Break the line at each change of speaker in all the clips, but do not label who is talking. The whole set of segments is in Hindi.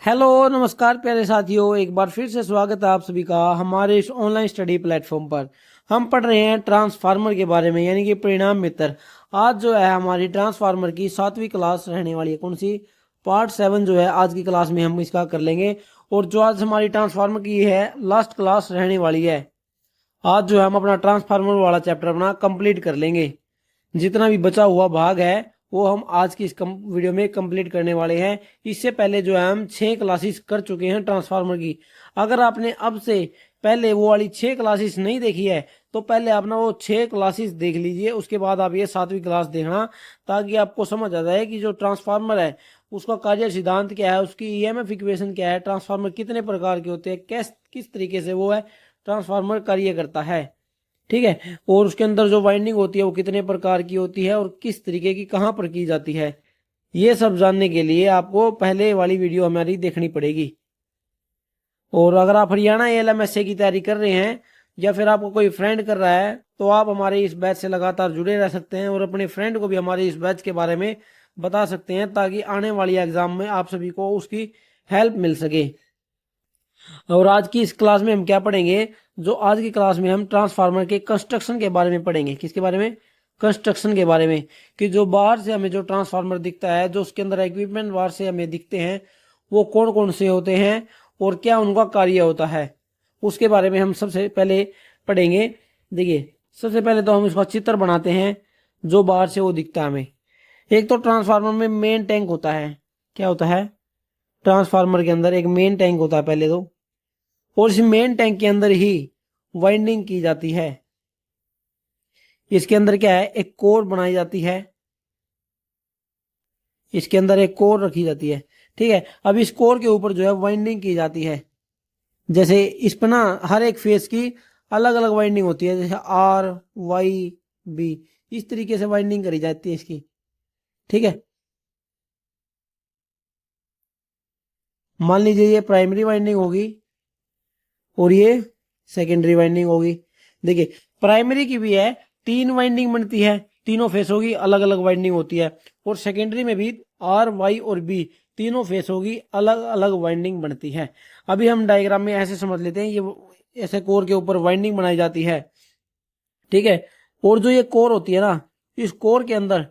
हेलो नमस्कार प्यारे साथियों, एक बार फिर से स्वागत है आप सभी का हमारे इस ऑनलाइन स्टडी प्लेटफॉर्म पर। हम पढ़ रहे हैं ट्रांसफार्मर के बारे में, यानी कि परिणाम मित्र। आज जो है हमारी ट्रांसफार्मर की 7वीं क्लास रहने वाली है। कौन सी? पार्ट 7 जो है आज की क्लास में हम इसका कर लेंगे। और जो आज हमारी ट्रांसफार्मर की है लास्ट क्लास रहने वाली है। आज जो है हम अपना ट्रांसफार्मर वाला चैप्टर अपना कंप्लीट कर लेंगे। जितना भी बचा हुआ भाग है वो हम आज की इस वीडियो में कंप्लीट करने वाले हैं। इससे पहले जो है हम 6 क्लासेस कर चुके हैं ट्रांसफार्मर की। अगर आपने अब से पहले वो वाली 6 क्लासेस नहीं देखी है तो पहले आप ना वो 6 क्लासेस देख लीजिए, उसके बाद आप ये 7वीं क्लास देखना, ताकि आपको समझ आ जाए कि जो ट्रांसफार्मर है उसका कार्य सिद्धांत क्या है, उसकी ईएमएफ इक्वेशन क्या है, ट्रांसफार्मर कितने प्रकार के होते हैं, किस तरीके से वो है ट्रांसफार्मर कार्य करता है। ठीक है। और उसके अंदर जो वाइंडिंग होती है वो कितने प्रकार की होती है और किस तरीके की कहाँ पर की जाती है, ये सब जानने के लिए आपको पहले वाली वीडियो हमारी देखनी पड़ेगी। और अगर आप हरियाणा एलएमएसए की तैयारी कर रहे हैं या फिर आपको कोई फ्रेंड कर रहा है तो आप हमारे इस बैच से लगातार जुड़े रह सकते हैं और अपने फ्रेंड को भी हमारे इस बैच के बारे में बता सकते हैं, ताकि आने वाली एग्जाम में आप सभी को उसकी हेल्प मिल सके। और आज की इस क्लास में हम क्या पढ़ेंगे? जो आज की क्लास में हम ट्रांसफार्मर के कंस्ट्रक्शन के बारे में पढ़ेंगे। किसके बारे में? कंस्ट्रक्शन के बारे में। कि जो बाहर से हमें जो ट्रांसफार्मर दिखता है, जो उसके अंदर इक्विपमेंट बाहर से हमें दिखते हैं, वो कौन कौन से होते हैं और क्या उनका कार्य होता है, उसके बारे में हम सबसे पहले पढ़ेंगे। देखिए, सबसे पहले तो हम इसका चित्र बनाते हैं जो बाहर से वो दिखता है हमें। एक तो ट्रांसफार्मर में मेन टैंक होता है। क्या होता है? ट्रांसफार्मर के अंदर एक मेन टैंक होता है पहले तो, और इस मेन टैंक के अंदर ही वाइंडिंग की जाती है। इसके अंदर क्या है? एक कोर बनाई जाती है। इसके अंदर एक कोर रखी जाती है। ठीक है। अब इस कोर के ऊपर जो है वाइंडिंग की जाती है। जैसे इस पर ना हर एक फेस की अलग अलग वाइंडिंग होती है, जैसे आर वाई बी, इस तरीके से वाइंडिंग करी जाती है इसकी। ठीक है। मान लीजिए ये प्राइमरी वाइंडिंग होगी और ये सेकेंडरी वाइंडिंग होगी। देखिए, प्राइमरी की भी है 3 वाइंडिंग बनती है, तीनों फेस होगी, अलग अलग वाइंडिंग होती है। और सेकेंडरी में भी आर वाई और बी तीनों फेस होगी, अलग अलग वाइंडिंग बनती है। अभी हम डायग्राम में ऐसे समझ लेते हैं, ये ऐसे कोर के ऊपर वाइंडिंग बनाई जाती है। ठीक है। और जो ये कोर होती है ना, इस कोर के अंदर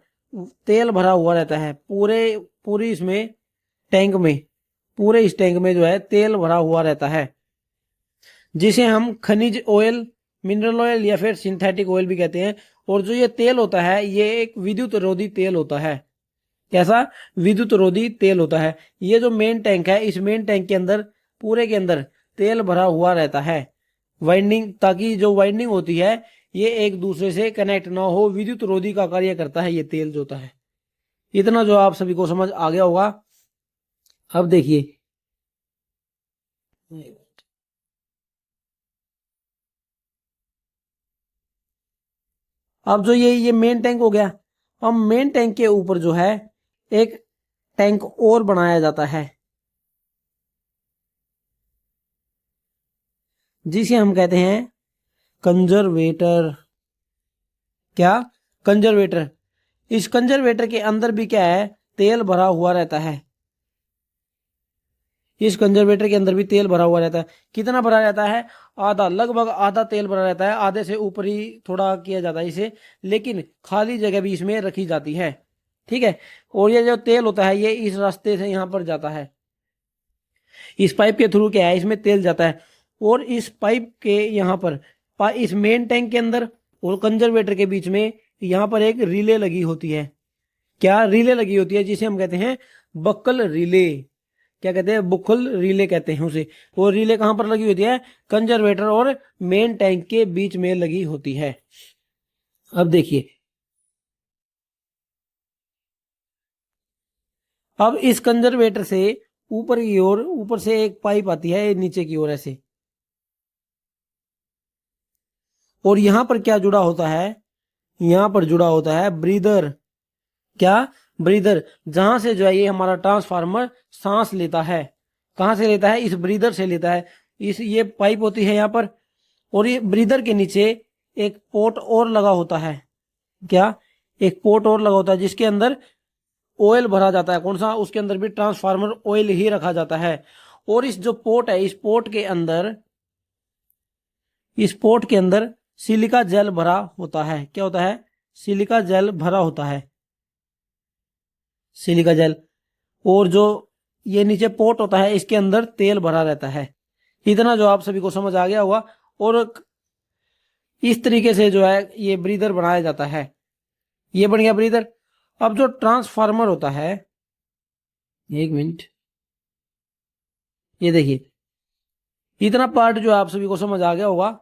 तेल भरा हुआ रहता है। पूरी इसमें टैंक में, पूरे इस टैंक में जो है तेल भरा हुआ रहता है, जिसे हम खनिज ऑयल, मिनरल ऑयल या फिर सिंथेटिक ऑयल भी कहते हैं। और जो ये तेल होता है ये एक विद्युत रोधी तेल होता है। कैसा? विद्युत रोधी तेल होता है। ये जो मेन टैंक है, इस मेन टैंक के अंदर पूरे के अंदर तेल भरा हुआ रहता है, वाइंडिंग, ताकि जो वाइंडिंग होती है ये एक दूसरे से कनेक्ट ना हो, विद्युत रोधी का कार्य करता है ये तेल जो होता है। इतना जो आप सभी को समझ आ गया होगा। अब देखिए, अब जो ये मेन टैंक हो गया। अब मेन टैंक के ऊपर जो है एक टैंक और बनाया जाता है, जिसे हम कहते हैं कंजर्वेटर। क्या? कंजर्वेटर। इस कंजर्वेटर के अंदर भी क्या है? तेल भरा हुआ रहता है। इस कंजर्वेटर के अंदर भी तेल भरा हुआ रहता है। कितना भरा रहता है? आधा, लगभग आधा तेल भरा रहता है। आधे से ऊपर ही थोड़ा किया जाता है इसे, लेकिन खाली जगह भी इसमें रखी जाती है। ठीक है। और ये जो तेल होता है ये इस रास्ते से यहां पर जाता है, इस पाइप के थ्रू क्या है, इसमें तेल जाता है। और इस पाइप के यहाँ पर इस मेन टैंक के अंदर और कंजर्वेटर के बीच में यहाँ पर एक रिले लगी होती है। क्या? रिले लगी होती है, जिसे हम कहते हैं बक्कल रिले। क्या कहते हैं? बुक्कल रिले कहते हैं उसे। वो रिले कहां पर लगी होती है? कंजर्वेटर और मेन टैंक के बीच में लगी होती है। अब देखिए, अब इस कंजर्वेटर से ऊपर की ओर, ऊपर से एक पाइप आती है नीचे की ओर ऐसे, और यहां पर क्या जुड़ा होता है? यहां पर जुड़ा होता है ब्रीदर। क्या? ब्रीदर, जहां से जो है ये हमारा ट्रांसफार्मर सांस लेता है। कहां से लेता है? इस ब्रीदर से लेता है। इस ये पाइप होती है यहां पर, और ये ब्रीदर के नीचे एक पोर्ट और लगा होता है। क्या? एक पोर्ट और लगा होता है, जिसके अंदर ऑयल भरा जाता है, कौन सा, उसके अंदर भी ट्रांसफार्मर ऑयल ही रखा जाता है। और इस जो पोर्ट है, इस पोर्ट के अंदर सिलिका जेल भरा होता है। क्या होता है? सिलिका जेल भरा होता है, सिलिका जेल। और जो ये नीचे पोर्ट होता है, इसके अंदर तेल भरा रहता है। इतना जो आप सभी को समझ आ गया होगा। और इस तरीके से जो है ये ब्रीदर बनाया जाता है। ये बन गया ब्रीदर। अब जो ट्रांसफार्मर होता है, एक मिनट, ये देखिए, इतना पार्ट जो आप सभी को समझ आ गया होगा।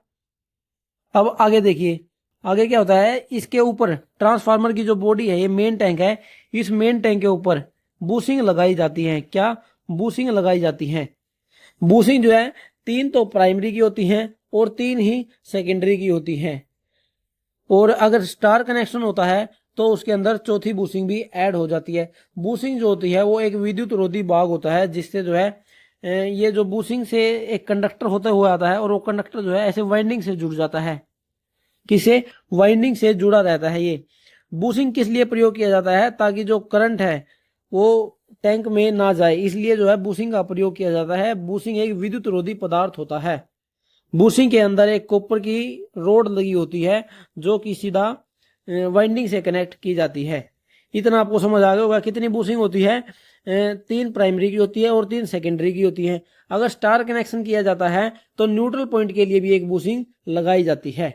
अब आगे देखिए, आगे क्या होता है, इसके ऊपर ट्रांसफार्मर की जो बॉडी है, ये मेन टैंक है, इस मेन टैंक के ऊपर बूसिंग लगाई जाती है। क्या? बूसिंग लगाई जाती है। बूसिंग जो है 3 तो प्राइमरी की होती हैं और 3 ही सेकेंडरी की होती हैं। और अगर स्टार कनेक्शन होता है तो उसके अंदर चौथी बूसिंग भी ऐड हो जाती है। बूसिंग जो होती है वो एक विद्युत रोधी भाग होता है, जिससे जो है ये जो बूसिंग से एक कंडक्टर होता हुआ आता है, और वो कंडक्टर जो है ऐसे वाइंडिंग से जुड़ जाता है। किसे? वाइंडिंग से जुड़ा रहता है। ये बूसिंग किस लिए प्रयोग किया जाता है? ताकि जो करंट है वो टैंक में ना जाए, इसलिए जो है बूसिंग का प्रयोग किया जाता है। बूसिंग एक विद्युत रोधी पदार्थ होता है। बूसिंग के अंदर एक कॉपर की रोड लगी होती है, जो कि सीधा वाइंडिंग से कनेक्ट की जाती है। इतना आपको समझ आ गया होगा। कितनी बूसिंग होती है? 3 प्राइमरी की होती है और 3 सेकेंडरी की होती है। अगर स्टार कनेक्शन किया जाता है तो न्यूट्रल पॉइंट के लिए भी एक बूसिंग लगाई जाती है।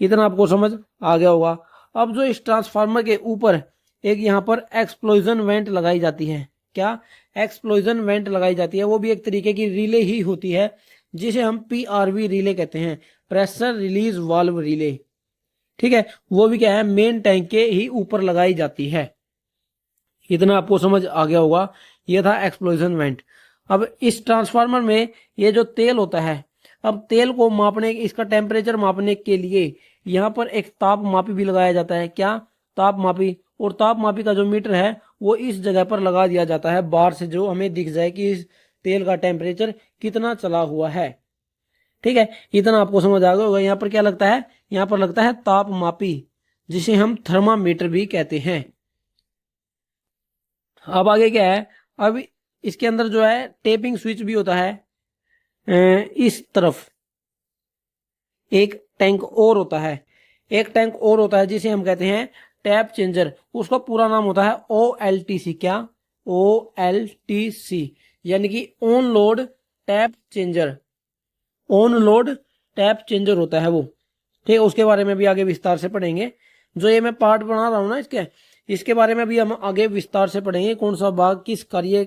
इतना आपको समझ आ गया होगा। अब जो इस ट्रांसफार्मर के ऊपर एक यहाँ पर एक्सप्लोजन वेंट लगाई जाती है। क्या? एक्सप्लोजन वेंट लगाई जाती है। वो भी एक तरीके की रिले ही होती है, जिसे हम PRV रिले कहते हैं, प्रेशर रिलीज वाल्व रिले। ठीक है, वो भी क्या है, मेन टैंक के ही ऊपर लगाई जाती है। इतना आपको समझ आ गया होगा। ये था एक्सप्लोजन वेंट। अब इस ट्रांसफार्मर में ये जो तेल होता है, अब तेल को मापने, इसका टेम्परेचर मापने के लिए यहाँ पर एक ताप मापी भी लगाया जाता है। क्या? ताप मापी। और ताप मापी का जो मीटर है वो इस जगह पर लगा दिया जाता है बाहर से, जो हमें दिख जाए कि इस तेल का टेम्परेचर कितना चला हुआ है। ठीक है, इतना आपको समझ आ गया होगा। यहाँ पर क्या लगता है? यहाँ पर लगता है ताप मापी, जिसे हम थर्मामीटर भी कहते हैं। अब आगे क्या है, अब इसके अंदर जो है टेपिंग स्विच भी होता है। इस तरफ एक टैंक और होता है, एक टैंक और होता है जिसे हम कहते हैं टैप चेंजर। उसका पूरा नाम होता है OLTC। क्या? OLTC, यानी कि on load tap changer. On load tap changer होता है वो। ठीक है, उसके बारे में भी आगे विस्तार से पढ़ेंगे। जो ये मैं पार्ट बना रहा हूं ना, इसके बारे में भी हम आगे विस्तार से पढ़ेंगे, कौन सा भाग किस कार्य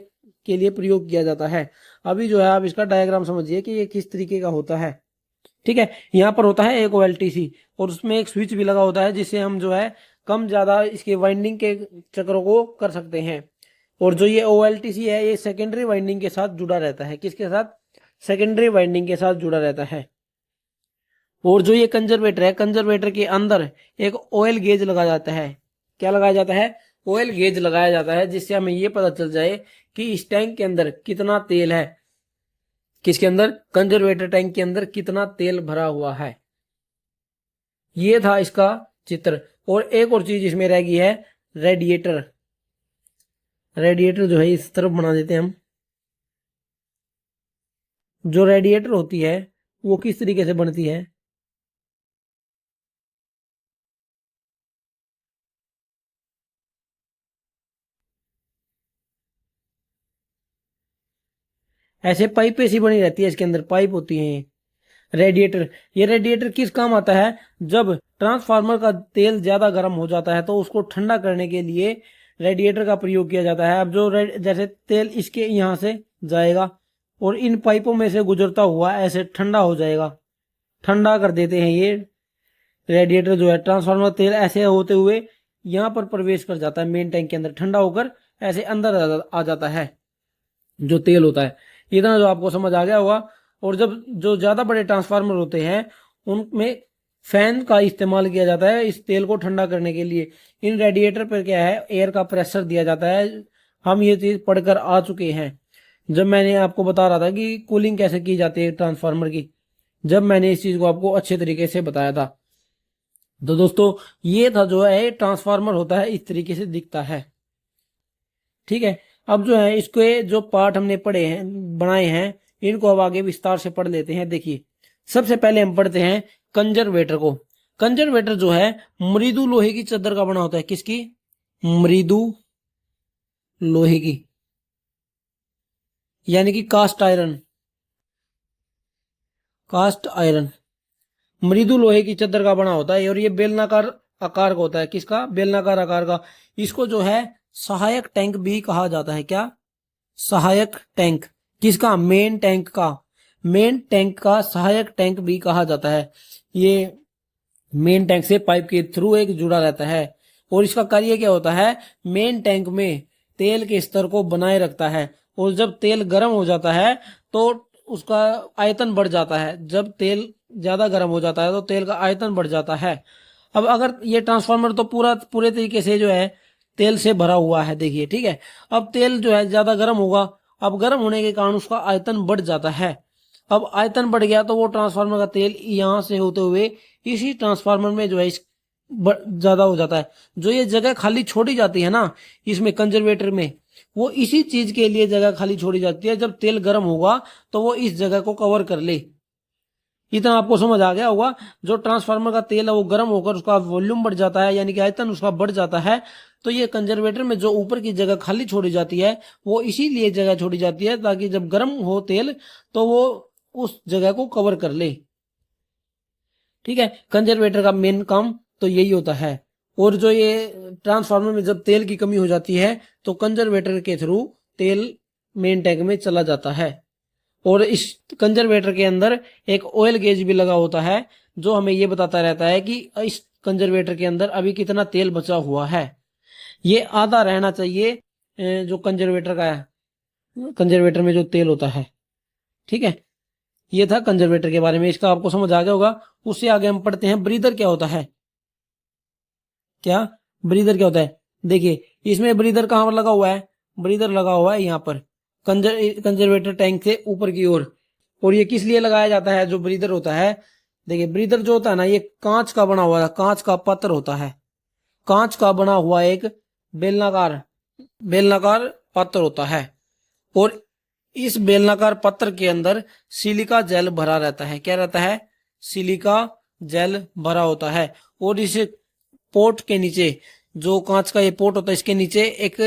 के लिए प्रयोग किया जाता है। अभी जो है आप इसका डायग्राम समझिए कि ये किस तरीके का होता है। ठीक है, यहाँ पर होता है एक OLTC, और उसमें एक स्विच भी लगा होता है, जिससे हम जो है कम ज्यादा इसके वाइंडिंग के चक्रों को कर सकते हैं। और जो ये OLTC है, ये सेकेंडरी वाइंडिंग के साथ जुड़ा रहता है। किसके साथ? सेकेंडरी वाइंडिंग के साथ जुड़ा रहता है। और जो ये कंजर्वेटर है, कंजर्वेटर के अंदर एक ऑयल गेज लगाया जाता है। क्या लगाया जाता है? ऑयल गेज लगाया जाता है, जिससे हमें ये पता चल जाए कि इस टैंक के अंदर कितना तेल है। किसके अंदर? कंजर्वेटर टैंक के अंदर कितना तेल भरा हुआ है। ये था इसका चित्र। और एक और चीज इसमें रह गई है, रेडिएटर। रेडिएटर जो है इस तरफ बना देते हैं हम। जो रेडिएटर होती है वो किस तरीके से बनती है? ऐसे पाइपें सी बनी रहती है, इसके अंदर पाइप होती है। रेडिएटर, ये रेडिएटर किस काम आता है? जब ट्रांसफार्मर का तेल ज्यादा गर्म हो जाता है तो उसको ठंडा करने के लिए रेडिएटर का प्रयोग किया जाता है। अब जो जैसे तेल इसके यहाँ से जाएगा और इन पाइपों में से गुजरता हुआ ऐसे ठंडा हो जाएगा, ठंडा कर देते हैं ये रेडिएटर। जो है ट्रांसफार्मर तेल ऐसे होते हुए यहाँ पर प्रवेश कर जाता है मेन टैंक के अंदर, ठंडा होकर ऐसे अंदर आ जाता है जो तेल होता है। इतना जो आपको समझ आ गया होगा। और जब जो ज्यादा बड़े ट्रांसफार्मर होते हैं उनमें फैन का इस्तेमाल किया जाता है इस तेल को ठंडा करने के लिए। इन रेडिएटर पर क्या है, एयर का प्रेशर दिया जाता है। हम ये चीज पढ़कर आ चुके हैं जब मैंने आपको बता रहा था कि कूलिंग कैसे की जाती है ट्रांसफार्मर की, जब मैंने इस चीज को आपको अच्छे तरीके से बताया था। तो दोस्तों ये था जो है ट्रांसफार्मर होता है, इस तरीके से दिखता है। ठीक है, अब जो है इसके जो पार्ट हमने पढ़े हैं बनाए हैं, इनको अब आगे विस्तार से पढ़ लेते हैं। देखिए, सबसे पहले हम पढ़ते हैं कंजर्वेटर को। कंजर्वेटर जो है मृदु लोहे की चादर का बना होता है। किसकी? मृदु लोहे की, यानी कि कास्ट आयरन। कास्ट आयरन मृदु लोहे की चादर का बना होता है और ये बेलनाकार आकार का होता है। किसका? बेलनाकार आकार का। इसको जो है सहायक टैंक भी कहा जाता है। क्या? सहायक टैंक। किसका? मेन टैंक का। मेन टैंक का सहायक टैंक भी कहा जाता है। ये मेन टैंक से पाइप के थ्रू एक जुड़ा रहता है और इसका कार्य क्या होता है? मेन टैंक में तेल के स्तर को बनाए रखता है और जब तेल गर्म हो जाता है तो उसका आयतन बढ़ जाता है। जब तेल ज्यादा गर्म हो जाता है तो तेल का आयतन बढ़ जाता है। अब अगर ये ट्रांसफार्मर तो पूरे तरीके से जो है तेल से भरा हुआ है। देखिए, ठीक है, अब तेल जो है ज्यादा गर्म होगा। अब गर्म होने के कारण उसका आयतन बढ़ जाता है। अब आयतन बढ़ गया तो वो ट्रांसफार्मर का तेल यहां से होते हुए इसी ट्रांसफार्मर में जो है ज्यादा हो जाता है। जो ये जगह खाली छोड़ी जाती है ना इसमें कंजर्वेटर में, वो इसी चीज के लिए जगह खाली छोड़ी जाती है। जब तेल गर्म होगा तो वो इस जगह को कवर कर ले। इतना आपको समझ आ गया होगा। जो ट्रांसफार्मर का तेल है वो गर्म होकर उसका वॉल्यूम बढ़ जाता है, यानी कि आयतन उसका बढ़ जाता है। तो ये कंजर्वेटर में जो ऊपर की जगह खाली छोड़ी जाती है वो इसीलिए जगह छोड़ी जाती है ताकि जब गर्म हो तेल तो वो उस जगह को कवर कर ले। ठीक है, कंजर्वेटर का मेन काम तो यही होता है। और जो ये ट्रांसफार्मर में जब तेल की कमी हो जाती है तो कंजर्वेटर के थ्रू तेल मेन टैंक में चला जाता है। और इस कंजर्वेटर के अंदर एक ऑयल गेज भी लगा होता है जो हमें ये बताता रहता है कि इस कंजर्वेटर के अंदर अभी कितना तेल बचा हुआ है। ये आधा रहना चाहिए जो कंजर्वेटर का है, कंजर्वेटर में जो तेल होता है। ठीक है, ये था कंजर्वेटर के बारे में। इसका आपको समझ आ गया होगा। उससे आगे हम पढ़ते हैं ब्रीदर क्या होता है। क्या? ब्रीदर क्या होता है? देखिए, इसमें ब्रीदर कहां पर लगा हुआ है? ब्रीदर लगा हुआ है यहाँ पर कंजर्वेटर टैंक से ऊपर की ओर। और ये किस लिए लगाया जाता है जो ब्रीदर होता है? देखिए, ब्रीदर जो होता है ना ये कांच का बना हुआ है, कांच का पत्र होता है। कांच का बना हुआ एक बेलनाकार बेलनाकार पत्र होता है और इस बेलनाकार पत्र के अंदर सिलिका जेल भरा रहता है। क्या रहता है? सिलिका जेल भरा होता है। और इस पोर्ट के नीचे, जो कांच का ये पोर्ट होता है, इसके नीचे एक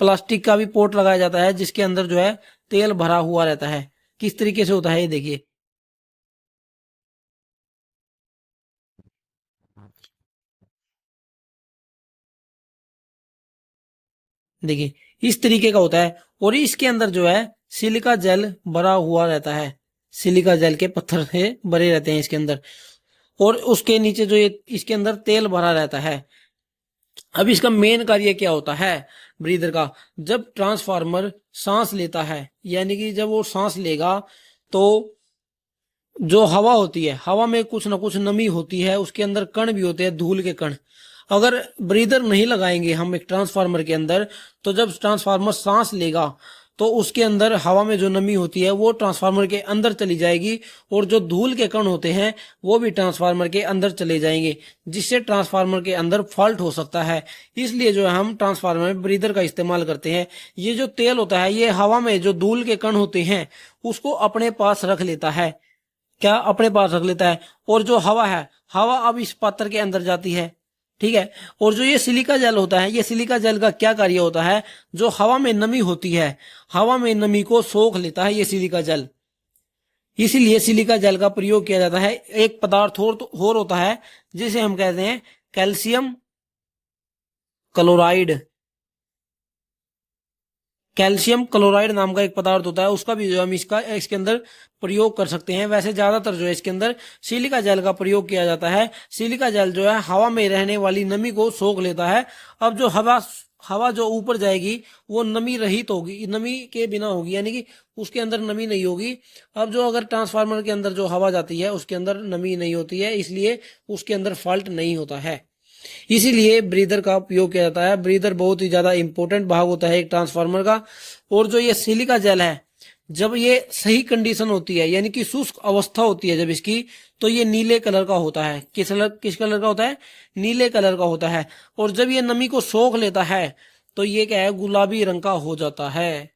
प्लास्टिक का भी पोर्ट लगाया जाता है जिसके अंदर जो है तेल भरा हुआ रहता है। किस तरीके से होता है ये देखिए। देखिए, इस तरीके का होता है और इसके अंदर जो है सिलिका जेल भरा हुआ रहता है। सिलिका जेल के पत्थर से भरे रहते हैं इसके अंदर और उसके नीचे जो ये इसके अंदर तेल भरा रहता है। अब इसका मेन कार्य क्या होता है ब्रीदर का? जब ट्रांसफार्मर सांस लेता है, यानी कि जब वो सांस लेगा तो जो हवा होती है, हवा में कुछ ना कुछ नमी होती है, उसके अंदर कण भी होते हैं, धूल के कण। अगर ब्रीदर नहीं लगाएंगे हम एक ट्रांसफार्मर के अंदर तो जब ट्रांसफार्मर सांस लेगा तो उसके अंदर हवा में जो नमी होती है वो ट्रांसफार्मर के अंदर चली जाएगी और जो धूल के कण होते हैं वो भी ट्रांसफार्मर के अंदर चले जाएंगे, जिससे ट्रांसफार्मर के अंदर फॉल्ट हो सकता है। इसलिए जो है हम ट्रांसफार्मर में ब्रीदर का इस्तेमाल करते हैं। ये जो तेल होता है ये हवा में जो धूल के कण होते हैं उसको अपने पास रख लेता है। क्या? अपने पास रख लेता है। और जो हवा है, हवा अब इस पात्र के अंदर जाती है। ठीक है, और जो ये सिलिका जेल होता है, ये सिलिका जेल का क्या कार्य होता है? जो हवा में नमी होती है, हवा में नमी को सोख लेता है ये सिलिका जेल। इसीलिए सिलिका जेल का प्रयोग किया जाता है। एक पदार्थ और होता है जिसे हम कहते हैं कैल्शियम क्लोराइड। कैल्शियम क्लोराइड नाम का एक पदार्थ होता है, उसका भी जो हम इसके अंदर प्रयोग कर सकते हैं। वैसे ज्यादातर जो है इसके अंदर सिलिका जेल का प्रयोग किया जाता है। सिलिका जेल जो है हवा में रहने वाली नमी को सोख लेता है। अब जो हवा जो ऊपर जाएगी वो नमी रहित होगी, नमी के बिना होगी, यानी कि उसके अंदर नमी नहीं होगी। अब जो अगर ट्रांसफार्मर के अंदर जो हवा जाती है उसके अंदर नमी नहीं होती है, इसलिए उसके अंदर फॉल्ट नहीं होता है। इसीलिए ब्रीदर का उपयोग किया जाता है। ब्रीदर बहुत ही ज्यादा इंपॉर्टेंट भाग होता है एक ट्रांसफार्मर का। और जो ये सिलिका जेल है, जब ये सही कंडीशन होती है, यानी कि शुष्क अवस्था होती है जब इसकी, तो ये नीले कलर का होता है। किस कलर का होता है? नीले कलर का होता है। और जब ये नमी को सोख लेता है तो ये क्या है, गुलाबी रंग का हो जाता है।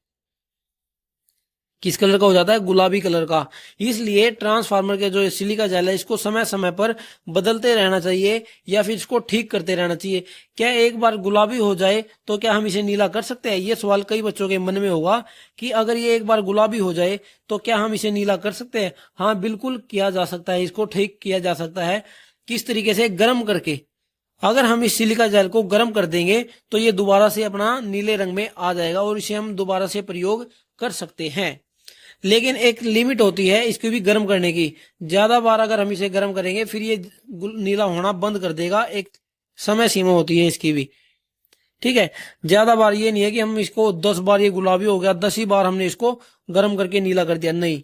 किस कलर का हो जाता है, गुलाबी कलर का। इसलिए ट्रांसफार्मर के जो सिलिका जेल है इसको समय समय पर बदलते रहना चाहिए या फिर इसको ठीक करते रहना चाहिए। क्या एक बार गुलाबी हो जाए तो क्या हम इसे नीला कर सकते हैं? ये सवाल कई बच्चों के मन में होगा कि अगर ये एक बार गुलाबी हो जाए तो क्या हम इसे नीला कर सकते हैं? हाँ, बिल्कुल किया जा सकता है, इसको ठीक किया जा सकता है। किस तरीके से? गर्म करके। अगर हम इस सिलिका जेल को गर्म कर देंगे तो ये दोबारा से अपना नीले रंग में आ जाएगा और इसे हम दोबारा से प्रयोग कर सकते हैं। लेकिन एक लिमिट होती है इसको भी गर्म करने की। ज्यादा बार अगर हम इसे गर्म करेंगे फिर ये नीला होना बंद कर देगा। एक समय सीमा होती है इसकी भी, ठीक है। ज्यादा बार ये नहीं है कि हम इसको 10 बार ये गुलाबी हो गया 10 ही बार हमने इसको गर्म करके नीला कर दिया, नहीं,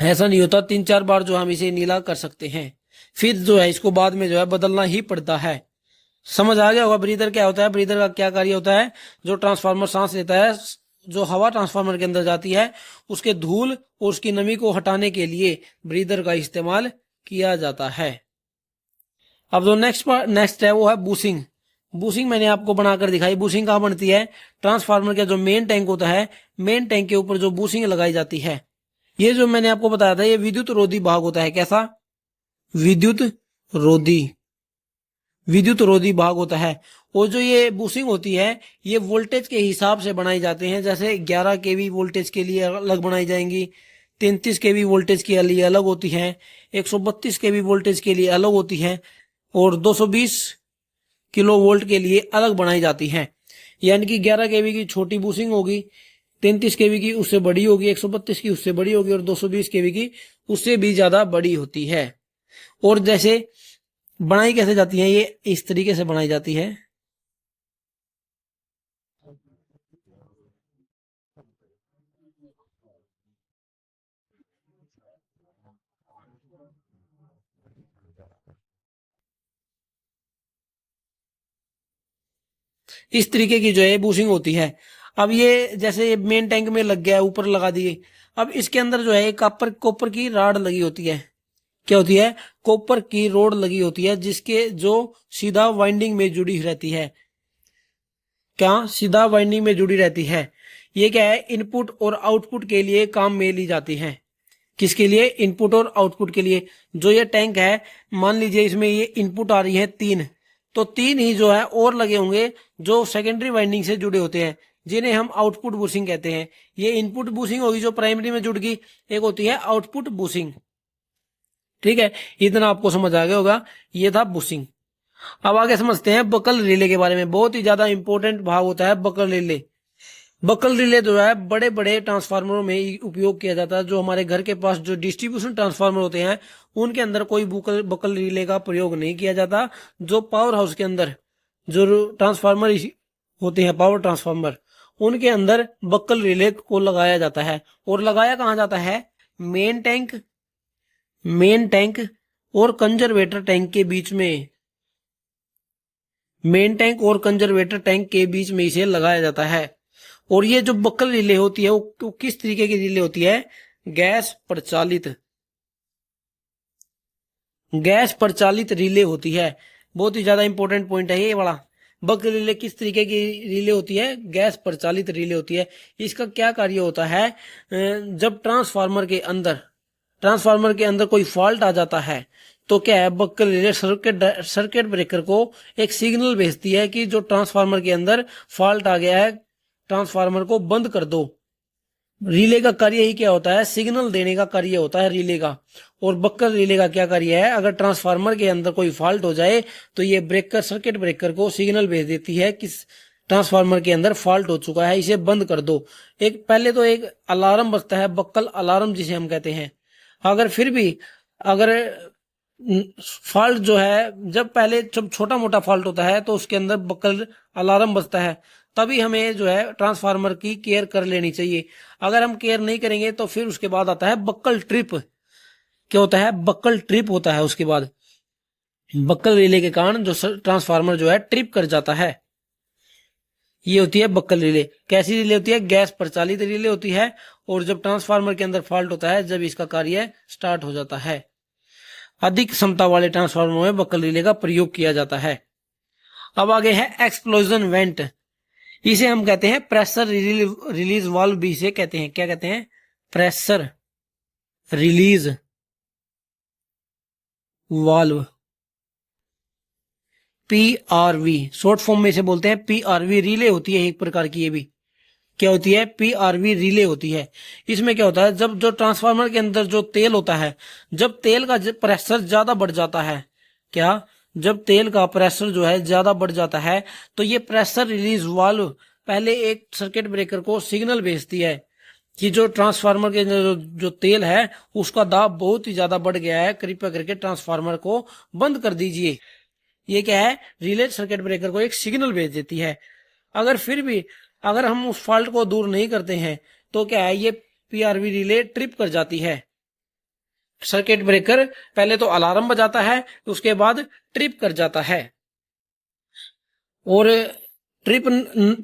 ऐसा नहीं होता। 3-4 बार जो हम इसे नीला कर सकते हैं, फिर जो है इसको बाद में जो है बदलना ही पड़ता है। समझ आ गया होगा ब्रीदर क्या होता है, ब्रीदर का क्या कार्य होता है। जो ट्रांसफार्मर सांस लेता है, जो हवा ट्रांसफार्मर के अंदर जाती है उसके धूल और उसकी नमी को हटाने के लिए ब्रीदर का इस्तेमाल किया जाता है। अब जो नेक्स्ट है वो है बूसिंग। बूसिंग मैंने आपको बनाकर दिखाई। बूसिंग कहाँ बनती है? ट्रांसफार्मर का जो मेन टैंक होता है, मेन टैंक के ऊपर जो बूसिंग लगाई जाती है, ये जो मैंने आपको बताया था ये विद्युत रोधी भाग होता है। कैसा? विद्युत रोधी, विद्युत रोधी भाग होता है। और जो ये बूसिंग होती है ये वोल्टेज के हिसाब से बनाई जाते हैं। जैसे 11 केवी वोल्टेज के लिए अलग बनाई जाएंगी, 33 केवी वोल्टेज के लिए अलग होती है, 132 केवी वोल्टेज के लिए अलग होती है और 220 किलो वोल्ट के लिए अलग बनाई जाती है। यानी कि 11 केवी की छोटी बूसिंग होगी, 33 केवी की उससे बड़ी होगी, 132 की उससे बड़ी होगी और 220 केवी की उससे भी ज्यादा बड़ी होती है। और जैसे बनाई कैसे जाती है, ये इस तरीके से बनाई जाती है। इस तरीके की जो है बूशिंग होती है। अब ये जैसे मेन टैंक में लग गया, ऊपर लगा दिए। अब इसके अंदर जो है कॉपर की राड लगी होती है। क्या होती है? कॉपर की रोड लगी होती है, जिसके जो सीधा वाइंडिंग में जुड़ी रहती है। क्या? सीधा वाइंडिंग में जुड़ी रहती है। ये क्या है? इनपुट और आउटपुट के लिए काम में ली जाती है। किसके लिए? इनपुट और आउटपुट के लिए। जो ये टैंक है, मान लीजिए इसमें ये इनपुट आ रही है 3, तो 3 ही जो है और लगे होंगे जो सेकेंडरी वाइंडिंग से जुड़े होते हैं, जिन्हें हम आउटपुट बूसिंग कहते हैं। ये इनपुट बूसिंग होगी जो प्राइमरी में जुड़ गई, एक होती है आउटपुट बूसिंग। ठीक है, इतना आपको समझ आ गया होगा। ये था बूसिंग। अब आगे समझते हैं बकल रिले के बारे में। बहुत ही ज्यादा इंपॉर्टेंट भाग होता है बकल रिले। बकल रिले जो है बड़े बड़े ट्रांसफार्मरों में उपयोग किया जाता है। जो हमारे घर के पास जो डिस्ट्रीब्यूशन ट्रांसफार्मर होते हैं उनके अंदर कोई बकल रिले का प्रयोग नहीं किया जाता। जो पावर हाउस के अंदर जो ट्रांसफार्मर होते हैं, पावर ट्रांसफार्मर, उनके अंदर बकल रिले को लगाया जाता है। और लगाया कहाँ जाता है? मेन टैंक और कंजर्वेटर टैंक के बीच में। मेन टैंक और कंजर्वेटर टैंक के बीच में इसे लगाया जाता है। और ये जो बकल रिले होती है वो किस तरीके की रिले होती है? गैस प्रचालित रिले होती है। बहुत ही ज्यादा इंपॉर्टेंट पॉइंट है ये वाला। बकल रिले किस तरीके की रिले होती है? गैस प्रचालित रिले होती है। इसका क्या कार्य होता है? जब ट्रांसफार्मर के अंदर कोई फॉल्ट आ जाता है तो क्या है, बकल रिले सर्किट ब्रेकर को एक सिग्नल भेजती है कि जो ट्रांसफार्मर के अंदर फॉल्ट आ गया है, ट्रांसफार्मर को बंद कर दो। रिले का कार्य ही क्या होता है? सिग्नल देने का कार्य होता है रिले का। और बकल रिले का क्या कार्य है? अगर ट्रांसफार्मर के अंदर कोई फॉल्ट हो जाए तो ये सर्किट ब्रेकर को सिग्नल भेज देती है कि ट्रांसफार्मर के अंदर फॉल्ट हो चुका है, इसे बंद कर दो। पहले तो एक अलार्म बजता है, बकल अलार्म जिसे हम कहते हैं। अगर फॉल्ट जो है, जब छोटा मोटा फॉल्ट होता है तो उसके अंदर बकल अलार्म बजता है, तभी हमें जो है ट्रांसफार्मर की केयर कर लेनी चाहिए। अगर हम केयर नहीं करेंगे तो फिर उसके बाद आता है बकल ट्रिप। क्या होता है? बकल ट्रिप होता है। उसके बाद बकल रिले के कारण जो ट्रांसफार्मर जो है ट्रिप कर जाता है। ये होती है बकल रिले। कैसी रिले होती है? गैस प्रचालित रिले होती है। और जब ट्रांसफार्मर के अंदर फॉल्ट होता है, जब इसका कार्य स्टार्ट हो जाता है। अधिक क्षमता वाले ट्रांसफार्मर में बकल रिले का प्रयोग किया जाता है। अब आगे है एक्सप्लोजन वेंट। इसे हम कहते हैं प्रेशर रिलीज वाल्व भी इसे कहते हैं। क्या कहते हैं? Pressure release valve, PRV short form में इसे बोलते हैं। पीआरवी रिले होती है एक प्रकार की, ये भी क्या होती है? पीआरवी रिले होती है। इसमें क्या होता है, जब जो ट्रांसफार्मर के अंदर जो तेल होता है, जब तेल का प्रेशर ज्यादा बढ़ जाता है, क्या, जब तेल का प्रेशर जो है ज्यादा बढ़ जाता है, तो ये प्रेशर रिलीज वाल्व पहले एक सर्किट ब्रेकर को सिग्नल भेजती है कि जो ट्रांसफार्मर के अंदर जो तेल है उसका दाब बहुत ही ज्यादा बढ़ गया है, कृपया करके ट्रांसफार्मर को बंद कर दीजिए। ये क्या है? रिले सर्किट ब्रेकर को एक सिग्नल भेज देती है। अगर फिर भी अगर हम उस फॉल्ट को दूर नहीं करते हैं तो क्या है, ये पीआरवी रिले ट्रिप कर जाती है। सर्किट ब्रेकर पहले तो अलार्म बजाता है, उसके बाद ट्रिप कर जाता है। और ट्रिप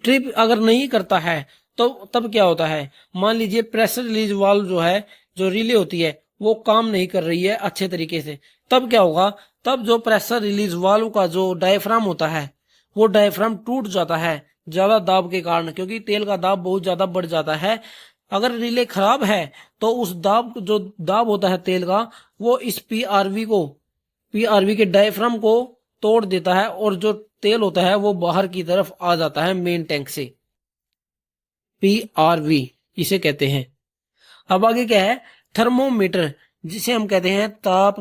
ट्रिप अगर नहीं करता है तो तब क्या होता है, मान लीजिए प्रेशर रिलीज वाल्व जो है, जो रिले होती है, वो काम नहीं कर रही है अच्छे तरीके से, तब क्या होगा, तब जो प्रेशर रिलीज वाल्व का जो डायफ्राम होता है, वो डायफ्राम टूट जाता है ज्यादा दाब के कारण, क्योंकि तेल का दाब बहुत ज्यादा बढ़ जाता है। अगर रिले खराब है तो उस दाब, जो दाब होता है तेल का, वो इस पीआरवी के डायफ्राम को तोड़ देता है और जो तेल होता है वो बाहर की तरफ आ जाता है मेन टैंक से। पीआरवी इसे कहते हैं। अब आगे क्या है? थर्मोमीटर, जिसे हम कहते हैं ताप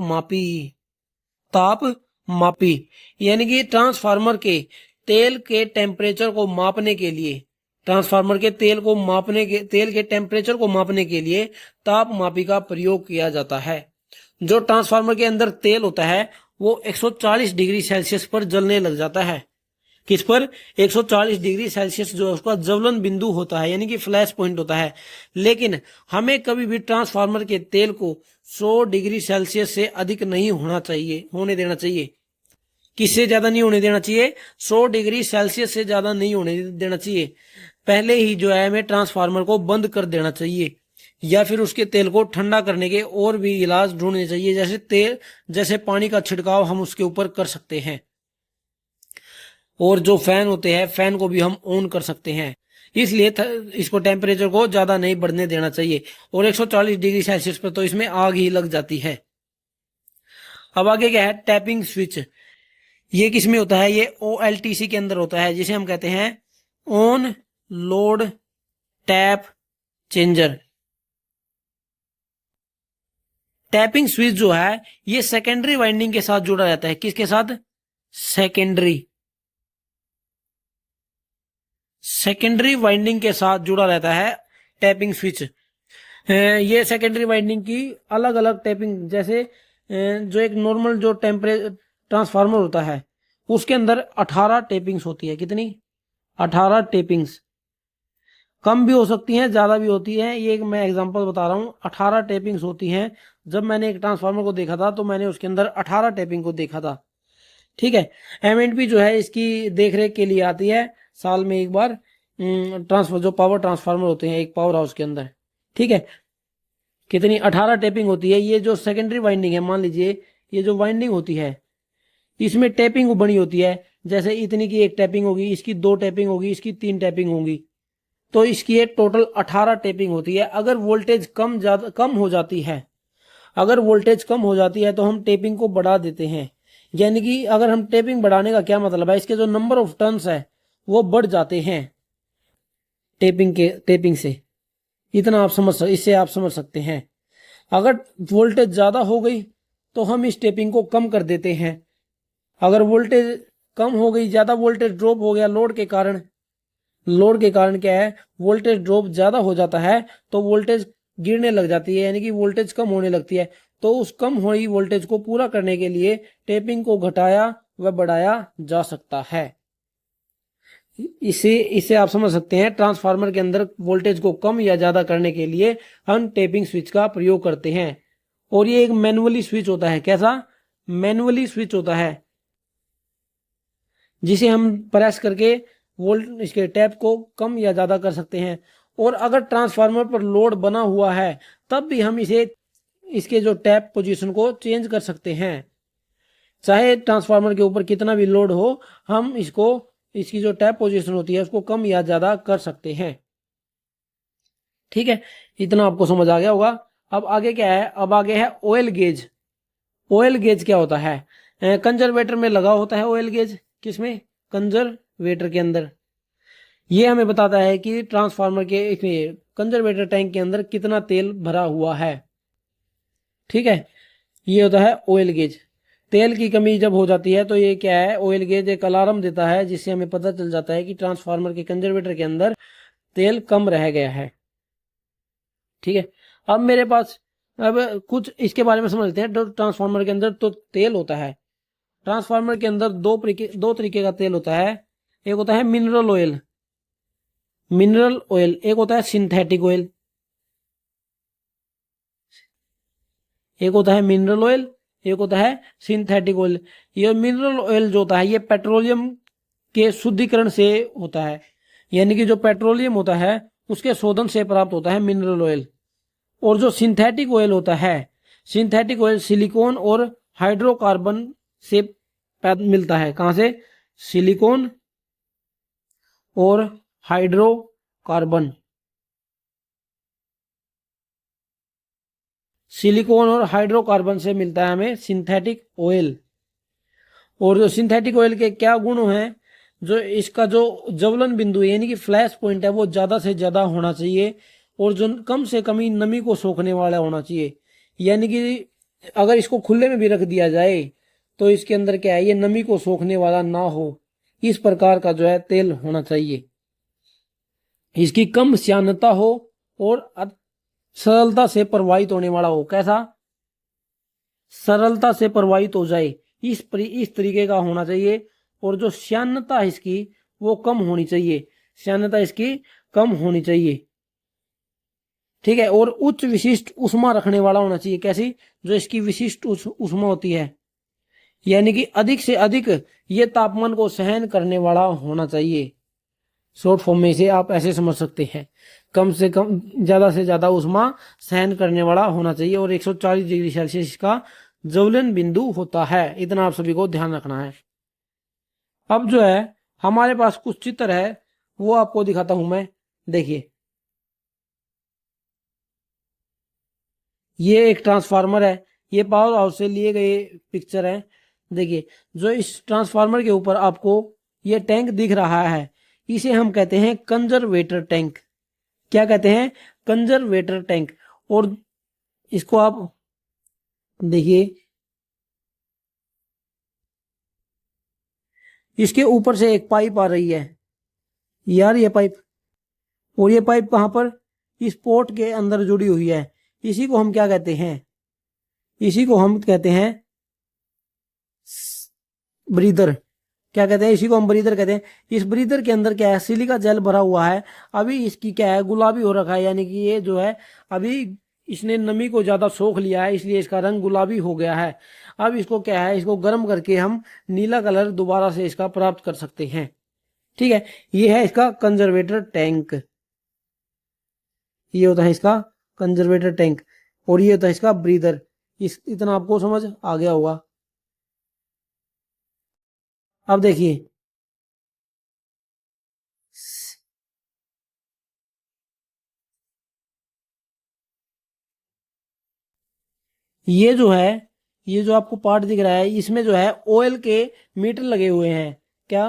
मापी, यानी कि ट्रांसफार्मर के तेल के टेम्परेचर को मापने के लिए, ट्रांसफार्मर के तेल के टेम्परेचर को मापने के लिए ताप मापी का प्रयोग किया जाता है। जो ट्रांसफार्मर के अंदर तेल होता है वो 140 डिग्री सेल्सियस पर जलने लग जाता है। किस पर? 140 डिग्री सेल्सियस जो है उसका ज्वलन बिंदु होता है, यानी कि फ्लैश पॉइंट होता है। लेकिन हमें कभी भी ट्रांसफार्मर के तेल को 100 डिग्री सेल्सियस से अधिक नहीं होने देना चाहिए। किससे ज्यादा नहीं होने देना चाहिए? 100 डिग्री सेल्सियस से ज्यादा नहीं होने देना चाहिए। पहले ही जो है हमें ट्रांसफार्मर को बंद कर देना चाहिए, या फिर उसके तेल को ठंडा करने के और भी इलाज ढूंढने चाहिए, जैसे पानी का छिड़काव हम उसके ऊपर कर सकते हैं। और जो फैन होते हैं, फैन को भी हम ऑन कर सकते हैं। इसलिए इसको टेम्परेचर को ज्यादा नहीं बढ़ने देना चाहिए। और 140 डिग्री सेल्सियस पर तो इसमें आग ही लग जाती है। अब आगे क्या है? Tapping switch. ये किस में होता है? ये OLTC के अंदर होता है, जिसे हम कहते हैं on load tap changer. Tapping switch जो है ये सेकेंडरी वाइंडिंग के साथ जुड़ा रहता है। किसके साथ? सेकेंडरी वाइंडिंग के साथ जुड़ा रहता है टैपिंग स्विच। ये सेकेंडरी वाइंडिंग की अलग अलग टैपिंग, जैसे जो एक नॉर्मल जो ट्रांसफार्मर होता है उसके अंदर 18 टेपिंग्स होती है। कितनी? 18 टेपिंग्स। कम भी हो सकती हैं, ज्यादा भी होती है। ये एक मैं एग्जांपल बता रहा हूँ, 18 टेपिंग्स होती हैं। जब मैंने एक ट्रांसफार्मर को देखा था तो मैंने उसके अंदर 18 टेपिंग को देखा था। ठीक है। M&P जो है इसकी देखरेख के लिए आती है साल में एक बार, जो पावर ट्रांसफार्मर होते हैं एक पावर हाउस के अंदर। ठीक है। कितनी? 18 टेपिंग होती है। ये जो सेकेंडरी वाइंडिंग है, मान लीजिए ये जो वाइंडिंग होती है इसमें टेपिंग बनी होती है, जैसे इतनी की एक टैपिंग होगी, इसकी 2 टैपिंग होगी, इसकी 3 टैपिंग होगी, तो इसकी एक टोटल 18 टैपिंग होती है। अगर वोल्टेज कम हो जाती है, अगर वोल्टेज कम हो जाती है तो हम टेपिंग को बढ़ा देते हैं। यानी कि अगर हम टेपिंग बढ़ाने का क्या मतलब है, इसके जो नंबर ऑफ टर्न्स है वो बढ़ जाते हैं टेपिंग से। इतना इससे आप समझ सकते हैं। अगर वोल्टेज ज्यादा हो गई तो हम इस टेपिंग को कम कर देते हैं। अगर वोल्टेज कम हो गई, ज्यादा वोल्टेज ड्रॉप हो गया लोड के कारण क्या है, वोल्टेज ड्रॉप ज्यादा हो जाता है तो वोल्टेज गिरने लग जाती है, यानी कि वोल्टेज कम होने लगती है। तो उस कम हुई वोल्टेज को पूरा करने के लिए टेपिंग को घटाया व बढ़ाया जा सकता है। इसे आप समझ सकते हैं, ट्रांसफार्मर के अंदर वोल्टेज को कम या ज्यादा करने के लिए हम टेपिंग स्विच का प्रयोग करते हैं। और ये एक मैनुअली स्विच होता है। कैसा? मैनुअली स्विच होता है, जिसे हम प्रेस करके इसके टैप को कम या ज्यादा कर सकते हैं। और अगर ट्रांसफार्मर पर लोड बना हुआ है तब भी हम इसके जो टैप पोजीशन को चेंज कर सकते हैं। चाहे ट्रांसफार्मर के ऊपर कितना भी लोड हो, हम इसको इसकी जो टैप पोजीशन होती है उसको कम या ज्यादा कर सकते हैं। ठीक है, इतना आपको समझ आ गया होगा। अब आगे क्या है, अब आगे है ऑयल गेज। ऑयल गेज क्या होता है, कंजर्वेटर में लगा होता है ऑयल गेज। किसमें, कंजर्वेटर के अंदर। ये हमें बताता है कि ट्रांसफार्मर के इसमें कंजर्वेटर टैंक के अंदर कितना तेल भरा हुआ है। ठीक है, ये होता है ऑयल गेज। तेल की कमी जब हो जाती है तो ये क्या है, ऑयल गेज एक अलार्म देता है जिससे हमें पता चल जाता है कि ट्रांसफार्मर के कंजर्वेटर के अंदर तेल कम रह गया है। ठीक है, अब मेरे पास अब कुछ इसके बारे में समझ लेते हैं। ट्रांसफार्मर के अंदर तो तेल होता है। ट्रांसफार्मर के अंदर दो तरीके का तेल होता है। एक होता है मिनरल ऑयल, एक होता है सिंथेटिक ऑयल। एक होता है मिनरल ऑयल, एक होता है सिंथेटिक ऑयल। ये मिनरल ऑयल जो होता है ये पेट्रोलियम के शुद्धिकरण से होता है, यानी कि जो पेट्रोलियम होता है उसके शोधन से प्राप्त होता है मिनरल ऑयल। और जो सिंथेटिक ऑयल होता है, सिंथेटिक ऑयल सिलिकॉन और हाइड्रोकार्बन से मिलता है। कहां से, सिलिकॉन और हाइड्रोकार्बन। सिलिकॉन और हाइड्रोकार्बन से मिलता है हमें सिंथेटिक ऑयल। और जो सिंथेटिक ऑयल के क्या गुण हैं, जो इसका जो ज्वलन बिंदु है यानी कि फ्लैश पॉइंट है वो ज्यादा से ज्यादा होना चाहिए, और जो कम से कम नमी को सोखने वाला होना चाहिए। यानी कि अगर इसको खुले में भी रख दिया जाए तो इसके अंदर क्या है, ये नमी को सोखने वाला ना हो, इस प्रकार का जो है तेल होना चाहिए। इसकी कम श्यानता हो और सरलता से प्रवाहित होने वाला हो। कैसा, सरलता से प्रवाहित हो जाए, इस तरीके का होना चाहिए। और जो श्यानता है इसकी वो कम होनी चाहिए, श्यानता इसकी कम होनी चाहिए। ठीक है, और उच्च विशिष्ट ऊष्मा रखने वाला होना चाहिए। कैसी, जो इसकी विशिष्ट ऊष्मा होती है, यानी कि अधिक से अधिक ये तापमान को सहन करने वाला होना चाहिए। शॉर्ट फॉर्म में इसे आप ऐसे समझ सकते हैं, कम से कम ज्यादा से ज्यादा ऊष्मा सहन करने वाला होना चाहिए। और 140 डिग्री सेल्सियस का ज्वलन बिंदु होता है। इतना आप सभी को ध्यान रखना है। अब जो है हमारे पास कुछ चित्र है वो आपको दिखाता हूं मैं। देखिए, ये एक ट्रांसफार्मर है, ये पावर हाउस से लिए गए पिक्चर है। देखिए, जो इस ट्रांसफार्मर के ऊपर आपको ये टैंक दिख रहा है इसे हम कहते हैं कंजर्वेटर टैंक। क्या कहते हैं, कंजर्वेटर टैंक। और इसको आप देखिए, इसके ऊपर से एक पाइप आ रही है यार, ये पाइप। और ये पाइप कहां पर, इस पोर्ट के अंदर जुड़ी हुई है। इसी को हम क्या कहते हैं, इसी को हम कहते हैं ब्रीदर। क्या कहते हैं, इसी को हम ब्रीदर कहते हैं। इस ब्रीदर के अंदर क्या है, सिलिका जेल भरा हुआ है। अभी इसकी क्या है, गुलाबी हो रखा है, यानी कि ये जो है अभी इसने नमी को ज्यादा सोख लिया है, इसलिए इसका रंग गुलाबी हो गया है। अब इसको क्या है, इसको गर्म करके हम नीला कलर दोबारा से इसका प्राप्त कर सकते हैं। ठीक है, ये है इसका कंजर्वेटर टैंक। ये होता है इसका कंजर्वेटर टैंक, और ये होता है इसका ब्रीदर। इतना आपको समझ आ गया होगा। अब देखिए, ये जो है, ये जो आपको पार्ट दिख रहा है इसमें जो है ऑयल के मीटर लगे हुए हैं। क्या,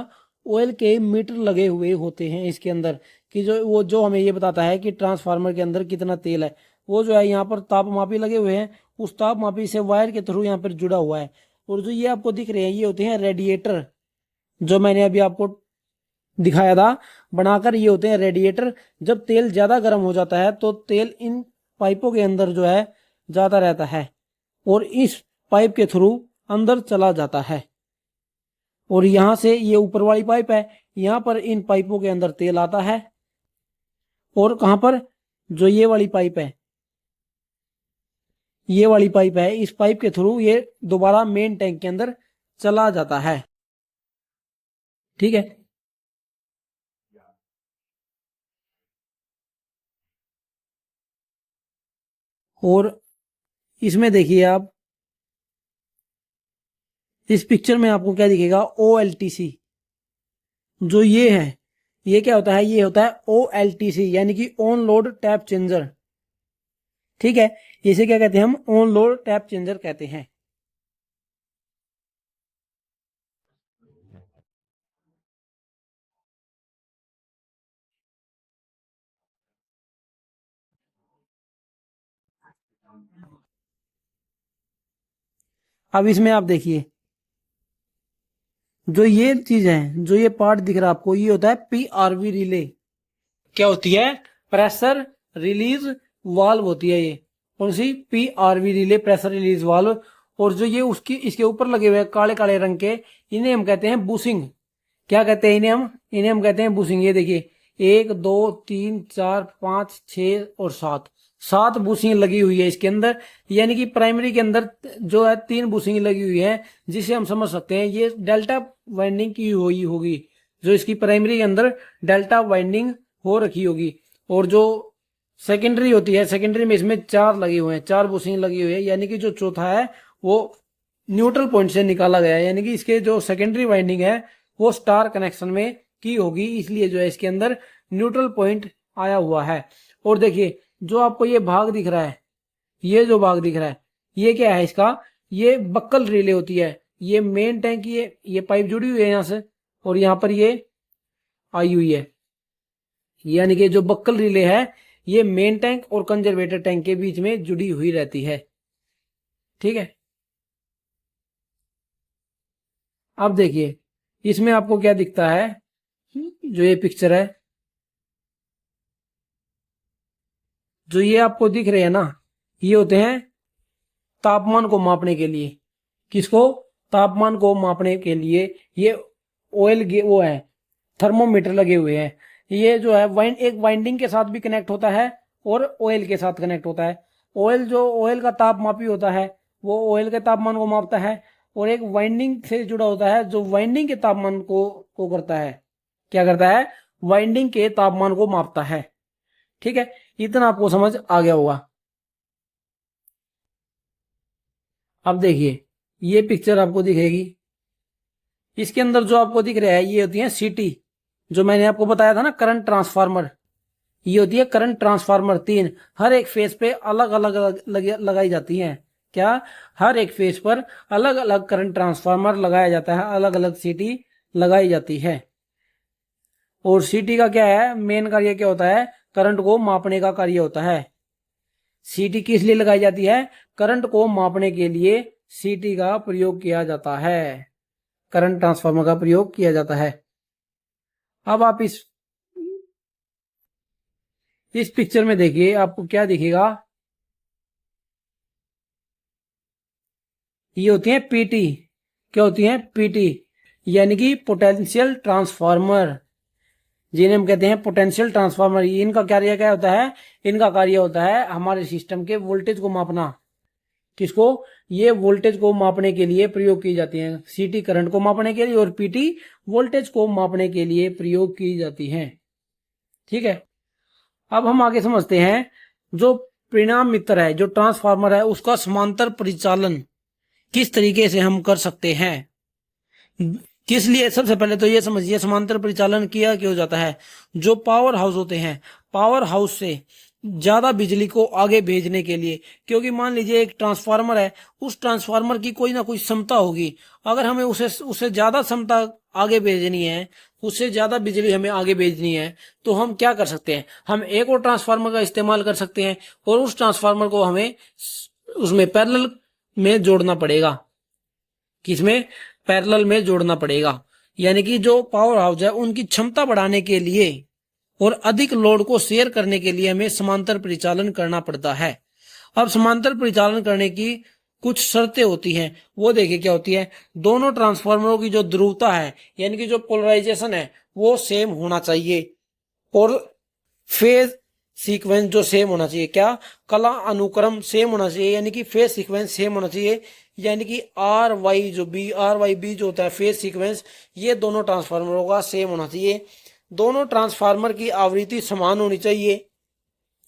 ऑयल के मीटर लगे हुए होते हैं इसके अंदर, कि जो हमें ये बताता है कि ट्रांसफार्मर के अंदर कितना तेल है। वो जो है यहाँ पर तापमापी लगे हुए हैं, उस तापमापी से वायर के थ्रू यहाँ पर जुड़ा हुआ है। और जो ये आपको दिख रहे हैं ये होते हैं रेडिएटर, जो मैंने अभी आपको दिखाया था बनाकर। ये होते हैं रेडिएटर। जब तेल ज्यादा गर्म हो जाता है तो तेल इन पाइपों के अंदर जो है जाता रहता है, और इस पाइप के थ्रू अंदर चला जाता है। और यहां से ये ऊपर वाली पाइप है, यहां पर इन पाइपों के अंदर तेल आता है। और कहां पर, जो ये वाली पाइप है, ये वाली पाइप है, इस पाइप के थ्रू ये दोबारा मेन टैंक के अंदर चला जाता है। ठीक है, और इसमें देखिए आप, इस पिक्चर में आपको क्या दिखेगा, ओ एल टी सी। जो ये है, ये क्या होता है, ये होता है OLTC यानी कि ऑन लोड टैप चेंजर। ठीक है, इसे क्या कहते हैं हम, ऑन लोड टैप चेंजर कहते हैं। अब इसमें आप देखिए, जो ये चीज है, जो ये पार्ट दिख रहा है आपको, ये होता है PRV रिले। क्या होती है, प्रेशर रिलीज वाल्व होती है ये, कौन सी, PRV relay, pressure release valve. और जो ये उसकी इसके ऊपर लगे हुए काले काले रंग के, इन्हें हम कहते हैं बुशिंग। क्या कहते हैं इन्हें हम कहते हैं बुशिंग। ये देखिए, 1 2 3 4 5 6 और 7, 7 बुशिंग लगी हुई है इसके अंदर। यानी कि प्राइमरी के अंदर जो है 3 बुशिंग लगी हुई है, जिसे हम समझ सकते हैं ये डेल्टा वाइंडिंग की हुई होगी। जो इसकी प्राइमरी के अंदर डेल्टा वाइंडिंग हो रखी होगी। और जो सेकेंडरी होती है, सेकेंडरी में इसमें 4 लगे हुए हैं, 4 बुशिंग लगी हुई है। यानी कि जो चौथा है वो न्यूट्रल पॉइंट से निकाला गया है। यानी कि इसके जो सेकेंडरी वाइंडिंग है वो स्टार कनेक्शन में की होगी, इसलिए जो है इसके अंदर न्यूट्रल पॉइंट आया हुआ है। और देखिए, जो आपको ये भाग दिख रहा है, ये जो भाग दिख रहा है, ये क्या है इसका, ये बक्कल रिले होती है। ये मेन टैंक, ये पाइप जुड़ी हुई है यहां से, और यहां पर ये आई हुई है। यानी कि जो बक्कल रिले है, ये मेन टैंक और कंजर्वेटर टैंक के बीच में जुड़ी हुई रहती है। ठीक है, अब देखिए इसमें आपको क्या दिखता है, जो ये पिक्चर है, जो ये आपको दिख रहे हैं ना, ये होते हैं तापमान को मापने के लिए। किसको, तापमान को मापने के लिए ये ऑयल वो है, थर्मोमीटर लगे हुए हैं। ये जो है एक वाइंडिंग के साथ भी कनेक्ट होता है और ऑयल के साथ कनेक्ट होता है। ऑयल, जो ऑयल का तापमापी होता है, वो ऑयल के तापमान को मापता है। और एक वाइंडिंग से जुड़ा होता है, जो वाइंडिंग के तापमान को करता है, क्या करता है, वाइंडिंग के तापमान को मापता है। ठीक है, इतना आपको समझ आ गया होगा। अब देखिए, ये पिक्चर आपको दिखेगी, इसके अंदर जो आपको दिख रहा है, ये होती है सीटी। जो मैंने आपको बताया था ना, करंट ट्रांसफार्मर, ये होती है करंट ट्रांसफार्मर 3। हर एक फेस पे अलग अलग लगाई जाती है। क्या, हर एक फेस पर अलग अलग करंट ट्रांसफार्मर लगाया जाता है, अलग अलग सीटी लगाई जाती है। और सीटी का क्या है, मेन कार्य क्या होता है, करंट को मापने का कार्य होता है। सीटी किस लिए लगाई जाती है, करंट को मापने के लिए सीटी का प्रयोग किया जाता है, करंट ट्रांसफार्मर का प्रयोग किया जाता है। अब आप इस पिक्चर में देखिए, आपको क्या दिखेगा, ये होती है पीटी। क्या होती है, पीटी, यानी कि पोटेंशियल ट्रांसफार्मर, जिन्हें हम कहते हैं पोटेंशियल ट्रांसफार्मर। इनका कार्य क्या होता है, इनका कार्य होता है हमारे सिस्टम के वोल्टेज को मापना। किसको, ये वोल्टेज को मापने के लिए प्रयोग की जाती है। सीटी करंट को मापने के लिए और पीटी वोल्टेज को मापने के लिए प्रयोग की जाती है। ठीक है, अब हम आगे समझते हैं, जो परिणाम मित्र है, जो ट्रांसफार्मर है, उसका समांतर परिचालन किस तरीके से हम कर सकते हैं। किस लिए, सबसे पहले तो ये समझिए समांतर परिचालन किया क्यों जाता है। जो पावर हाउस होते हैं, पावर हाउस से ज्यादा बिजली को आगे भेजने के लिए, क्योंकि मान लीजिए एक ट्रांसफार्मर है, उस ट्रांसफार्मर की कोई ना कोई क्षमता होगी। अगर हमें उसे ज्यादा क्षमता आगे भेजनी है, उससे ज्यादा बिजली हमें आगे भेजनी है, तो हम क्या कर सकते हैं, हम एक और ट्रांसफार्मर का इस्तेमाल कर सकते हैं। और उस ट्रांसफार्मर को हमें उसमें पैरेलल में जोड़ना पड़ेगा। किसमें, पैरेलल में जोड़ना पड़ेगा। यानी कि जो पावर हाउस है, उनकी क्षमता बढ़ाने के लिए और अधिक लोड को शेयर करने के लिए हमें समांतर परिचालन करना पड़ता है। अब समांतर परिचालन करने की कुछ शर्तें होती हैं, वो देखिए क्या होती है। दोनों ट्रांसफार्मरों की जो ध्रुवता है, यानी कि जो पोलराइजेशन है, वो सेम होना चाहिए। और फेज सीक्वेंस जो सेम होना चाहिए। क्या, कला अनुक्रम सेम होना चाहिए, यानी कि फेज सीक्वेंस सेम होना चाहिए। यानी कि आर वाई बी जो होता है फेज सीक्वेंस, ये दोनों ट्रांसफार्मरों का सेम होना चाहिए। दोनों ट्रांसफार्मर की आवृत्ति समान होनी चाहिए,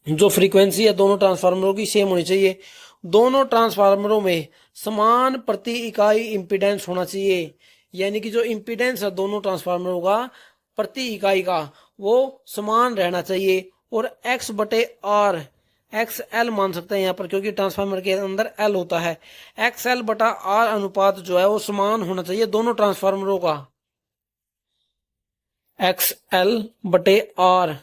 जो फ्रीक्वेंसी है दोनों ट्रांसफार्मरों की सेम होनी चाहिए। दोनों ट्रांसफार्मरों में समान प्रति इकाई इंपीडेंस होना चाहिए। यानी कि जो इंपीडेंस है दोनों ट्रांसफार्मरों का, प्रति इकाई का वो समान रहना चाहिए। और एक्स बटे आर, एक्स एल मान सकते हैं यहाँ पर, क्योंकि ट्रांसफार्मर के अंदर एल होता है। एक्स एल बटा आर अनुपात जो है वो समान होना चाहिए दोनों ट्रांसफार्मरों का। एक्स एल बटे आर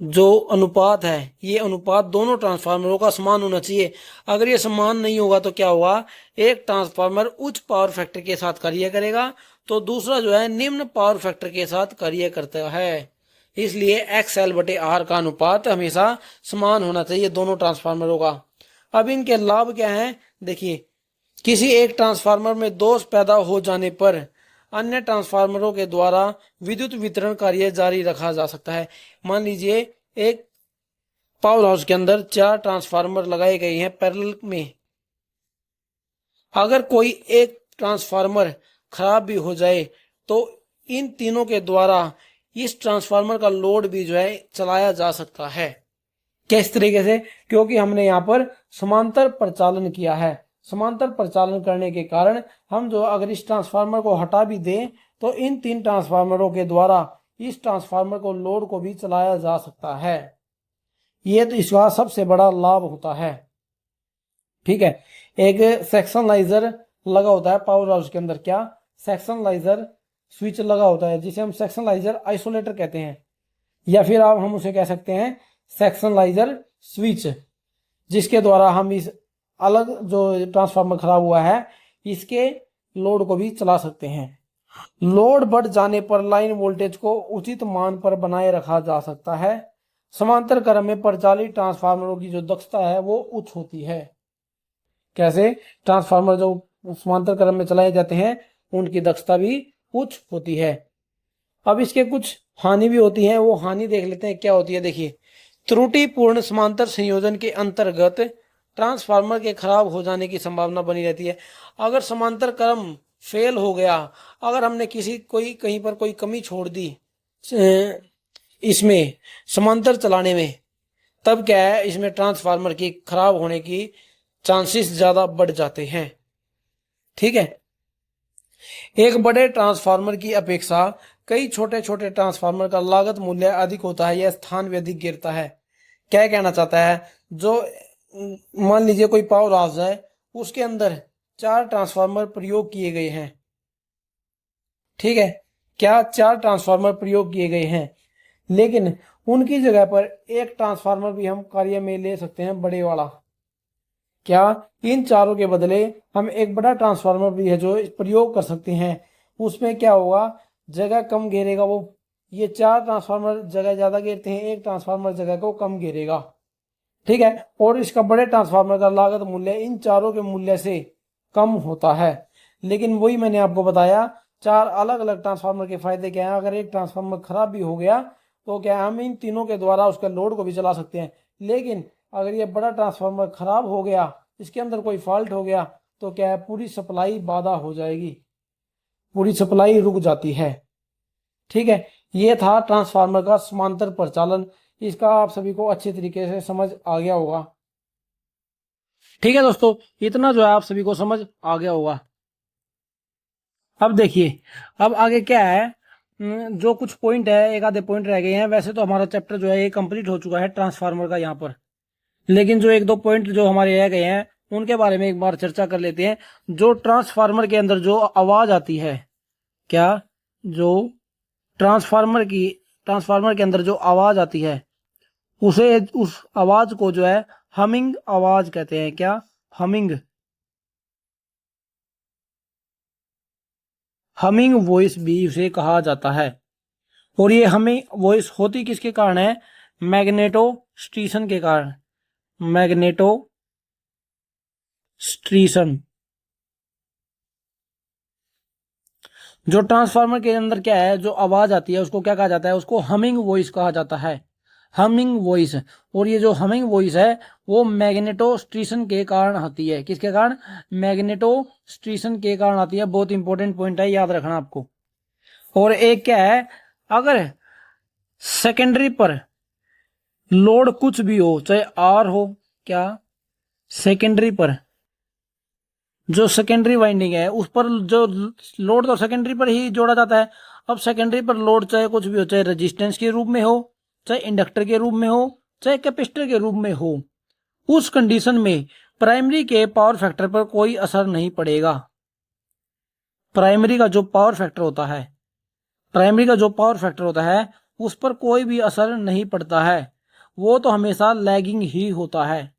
जो अनुपात है, ये अनुपात दोनों ट्रांसफार्मरों का समान होना चाहिए। अगर ये समान नहीं होगा तो क्या होगा, एक ट्रांसफार्मर उच्च पावर फैक्टर के साथ कार्य करेगा तो दूसरा जो है निम्न पावर फैक्टर के साथ कार्य करता है। इसलिए एक्स एल बटे आर का अनुपात हमेशा समान होना चाहिए दोनों ट्रांसफार्मरों का। अब इनके लाभ क्या हैं, देखिए, किसी एक ट्रांसफार्मर में दोष पैदा हो जाने पर अन्य ट्रांसफार्मरों के द्वारा विद्युत वितरण कार्य जारी रखा जा सकता है। मान लीजिए एक पावर हाउस के अंदर 4 ट्रांसफार्मर लगाए गए हैं पैरेलल में। अगर कोई एक ट्रांसफार्मर खराब भी हो जाए तो इन तीनों के द्वारा इस ट्रांसफार्मर का लोड भी जो है चलाया जा सकता है। किस तरीके से, क्योंकि हमने यहाँ पर समांतर प्रचालन किया है। समांतर प्रचालन करने के कारण हम जो अगर इस ट्रांसफार्मर को हटा भी दें तो इन 3 ट्रांसफार्मरों के द्वारा इस ट्रांसफार्मर को लोड को भी चलाया जा सकता है। ये तो इसका सबसे बड़ा लाभ होता है। ठीक है, एक सेक्शनलाइजर लगा होता है पावर हाउस के अंदर, क्या सेक्शनलाइजर स्विच लगा होता है जिसे हम सेक्शनलाइजर आइसोलेटर कहते हैं, या फिर आप हम उसे कह सकते हैं सेक्शनलाइजर स्विच, जिसके द्वारा हम इस अलग जो ट्रांसफार्मर खराब हुआ है इसके लोड को भी चला सकते हैं। लोड बढ़ जाने पर लाइन वोल्टेज को उचित मान पर बनाए रखा जा सकता है। समांतर क्रम में प्रचालित ट्रांसफार्मरों की जो दक्षता है वो उच्च होती है। कैसे, ट्रांसफार्मर जो समांतर क्रम में चलाए जाते हैं उनकी दक्षता भी उच्च होती है। अब इसके कुछ हानि भी होती है, वो हानि देख लेते हैं क्या होती है। देखिए, त्रुटिपूर्ण समांतर संयोजन के अंतर्गत ट्रांसफार्मर के खराब हो जाने की संभावना बनी रहती है। अगर समांतर क्रम फेल हो गया, अगर हमने कहीं पर कोई कमी छोड़ दी इसमें समांतर चलाने में, तब क्या है, इसमें ट्रांसफार्मर की खराब होने की चांसेस ज्यादा बढ़ जाते हैं। ठीक है, एक बड़े ट्रांसफार्मर की अपेक्षा कई छोटे छोटे ट्रांसफार्मर का लागत मूल्य अधिक होता है या स्थान भी अधिक गिरता है। क्या कहना चाहता है, जो मान लीजिए कोई पावर हाउस है उसके अंदर 4 ट्रांसफार्मर प्रयोग किए गए हैं। ठीक है, क्या 4 ट्रांसफार्मर प्रयोग किए गए हैं, लेकिन उनकी जगह पर एक ट्रांसफार्मर भी हम कार्य में ले सकते हैं बड़े वाला। क्या इन चारों के बदले हम एक बड़ा ट्रांसफार्मर भी है जो प्रयोग कर सकते हैं। उसमें क्या होगा, जगह कम घेरेगा वो। ये 4 ट्रांसफार्मर जगह ज्यादा घेरते हैं, एक ट्रांसफार्मर जगह को कम घेरेगा। ठीक है, और इसका बड़े ट्रांसफार्मर का लागत मूल्य इन चारों के मूल्य से कम होता है। लेकिन वही मैंने आपको बताया, 4 अलग अलग ट्रांसफार्मर के फायदे क्या है। अगर एक ट्रांसफार्मर खराब भी हो गया तो क्या हम इन तीनों के द्वारा उसका लोड को भी चला सकते हैं। लेकिन अगर ये बड़ा ट्रांसफार्मर खराब हो गया, इसके अंदर कोई फॉल्ट हो गया, तो क्या है, पूरी सप्लाई बाधा हो जाएगी, पूरी सप्लाई रुक जाती है। ठीक है, ये था ट्रांसफार्मर का समांतर प्रचालन। इसका आप सभी को अच्छे तरीके से समझ आ गया होगा। ठीक है दोस्तों, इतना जो है आप सभी को समझ आ गया होगा। अब देखिए, अब आगे क्या है, जो कुछ पॉइंट है, एक आधे पॉइंट रह गए हैं। वैसे तो हमारा चैप्टर जो है ये कंप्लीट हो चुका है ट्रांसफार्मर का यहाँ पर, लेकिन जो 1-2 पॉइंट जो हमारे रह गए हैं उनके बारे में एक बार चर्चा कर लेते हैं। जो ट्रांसफार्मर के अंदर जो आवाज आती है, क्या, जो ट्रांसफार्मर के अंदर जो आवाज आती है उस आवाज को जो है हमिंग आवाज कहते हैं। क्या, हमिंग वॉइस भी उसे कहा जाता है। और ये हमिंग वॉइस होती किसके कारण है, मैग्नेटो स्ट्रीशन के कारण। मैग्नेटो स्ट्रीशन, जो ट्रांसफार्मर के अंदर क्या है, जो आवाज आती है उसको क्या कहा जाता है, उसको हमिंग वॉइस कहा जाता है। हमिंग वॉइस, और ये जो हमिंग वॉइस है वो मैग्नेटो स्ट्रीशन के कारण आती है। किसके कारण, मैग्नेटो स्ट्रीशन के कारण आती है। बहुत इंपॉर्टेंट पॉइंट है, याद रखना आपको। और एक क्या है, अगर सेकेंडरी पर लोड कुछ भी हो, चाहे आर हो, क्या, सेकेंडरी पर जो सेकेंडरी वाइंडिंग है उस पर जो लोड तो सेकेंडरी पर ही जोड़ा जाता है। अब सेकेंडरी पर लोड चाहे कुछ भी हो, चाहे रेजिस्टेंस के रूप में हो, चाहे इंडक्टर के रूप में हो, चाहे कैपेसिटर के रूप में हो, उस कंडीशन में प्राइमरी के पावर फैक्टर पर कोई असर नहीं पड़ेगा। प्राइमरी का जो पावर फैक्टर होता है, प्राइमरी का जो पावर फैक्टर होता है उस पर कोई भी असर नहीं पड़ता है, वो तो हमेशा लैगिंग ही होता है।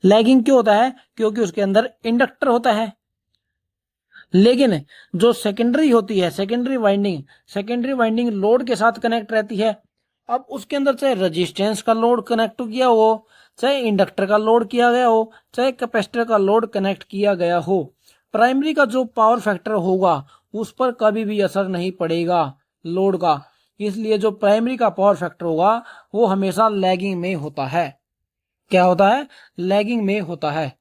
लैगिंग क्यों होता है? क्योंकि उसके अंदर इंडक्टर होता है। लेकिन जो सेकेंडरी होती है, सेकेंडरी वाइंडिंग लोड के साथ कनेक्ट रहती है। अब उसके अंदर चाहे रेजिस्टेंस का लोड कनेक्ट किया हो, चाहे इंडक्टर का लोड किया गया हो, चाहे कैपेसिटर का लोड कनेक्ट किया गया हो, प्राइमरी का जो पावर फैक्टर होगा उस पर कभी भी असर नहीं पड़ेगा लोड का। इसलिए जो प्राइमरी का पावर फैक्टर होगा वो हमेशा लैगिंग में होता है। क्या होता है? लैगिंग में होता है।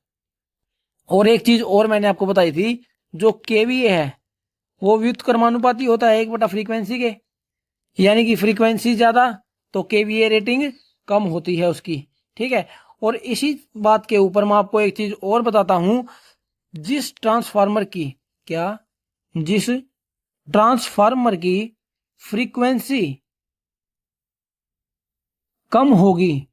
और एक चीज और मैंने आपको बताई थी, जो केवीए है वो व्युत्क्रमानुपाती होता है 1/फ्रीक्वेंसी के, यानी कि फ्रीक्वेंसी ज्यादा तो केवीए रेटिंग कम होती है उसकी। ठीक है। और इसी बात के ऊपर मैं आपको एक चीज और बताता हूं, जिस ट्रांसफार्मर की क्या जिस ट्रांसफार्मर की फ्रीक्वेंसी कम होगी,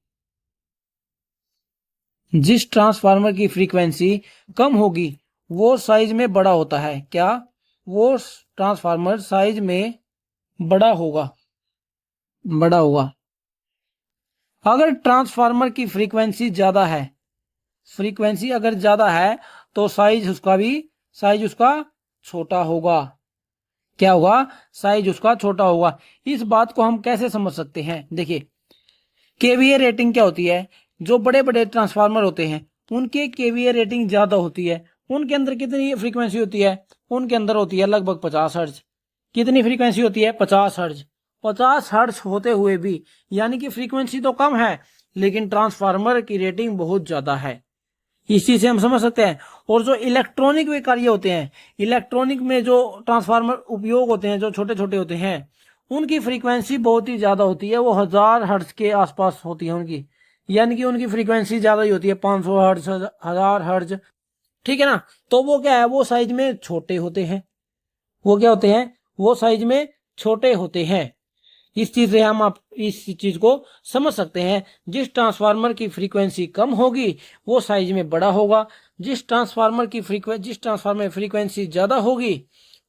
जिस ट्रांसफार्मर की फ्रीक्वेंसी कम होगी वो साइज में बड़ा होता है। क्या? वो ट्रांसफार्मर साइज में बड़ा होगा, बड़ा होगा। अगर ट्रांसफार्मर की फ्रीक्वेंसी ज्यादा है, फ्रीक्वेंसी अगर ज्यादा है तो साइज उसका छोटा होगा। क्या होगा? साइज उसका छोटा होगा। इस बात को हम कैसे समझ सकते हैं? देखिए, केवीए रेटिंग क्या होती है? जो बड़े बड़े ट्रांसफार्मर होते हैं उनके केवीए रेटिंग ज्यादा होती है। उनके अंदर कितनी फ्रीक्वेंसी होती है? उनके अंदर होती है लगभग 50 हर्ट्ज। कितनी फ्रीक्वेंसी होती है? 50 हर्ट्ज। 50 हर्ट्ज होते हुए भी, यानी कि फ्रीक्वेंसी तो कम है लेकिन ट्रांसफार्मर की रेटिंग बहुत ज्यादा है। इस चीज से हम समझ सकते हैं। और जो इलेक्ट्रॉनिक वे कार्य होते हैं, इलेक्ट्रॉनिक में जो ट्रांसफार्मर उपयोग होते हैं, जो छोटे छोटे होते हैं, उनकी फ्रीक्वेंसी बहुत ही ज्यादा होती है। वो 1000 हर्ट्ज के आसपास होती है उनकी, यानी कि उनकी फ्रीक्वेंसी ज्यादा ही होती है, 500 हर्ट्ज, 1000 हर्ट्ज। ठीक है ना। तो वो क्या है? वो साइज में छोटे होते हैं। वो क्या होते हैं? वो साइज में छोटे होते हैं। इस चीज से हम आप इस चीज को समझ सकते हैं, जिस ट्रांसफार्मर की फ्रीक्वेंसी कम होगी वो साइज में बड़ा होगा, जिस ट्रांसफार्मर में फ्रीक्वेंसी ज्यादा होगी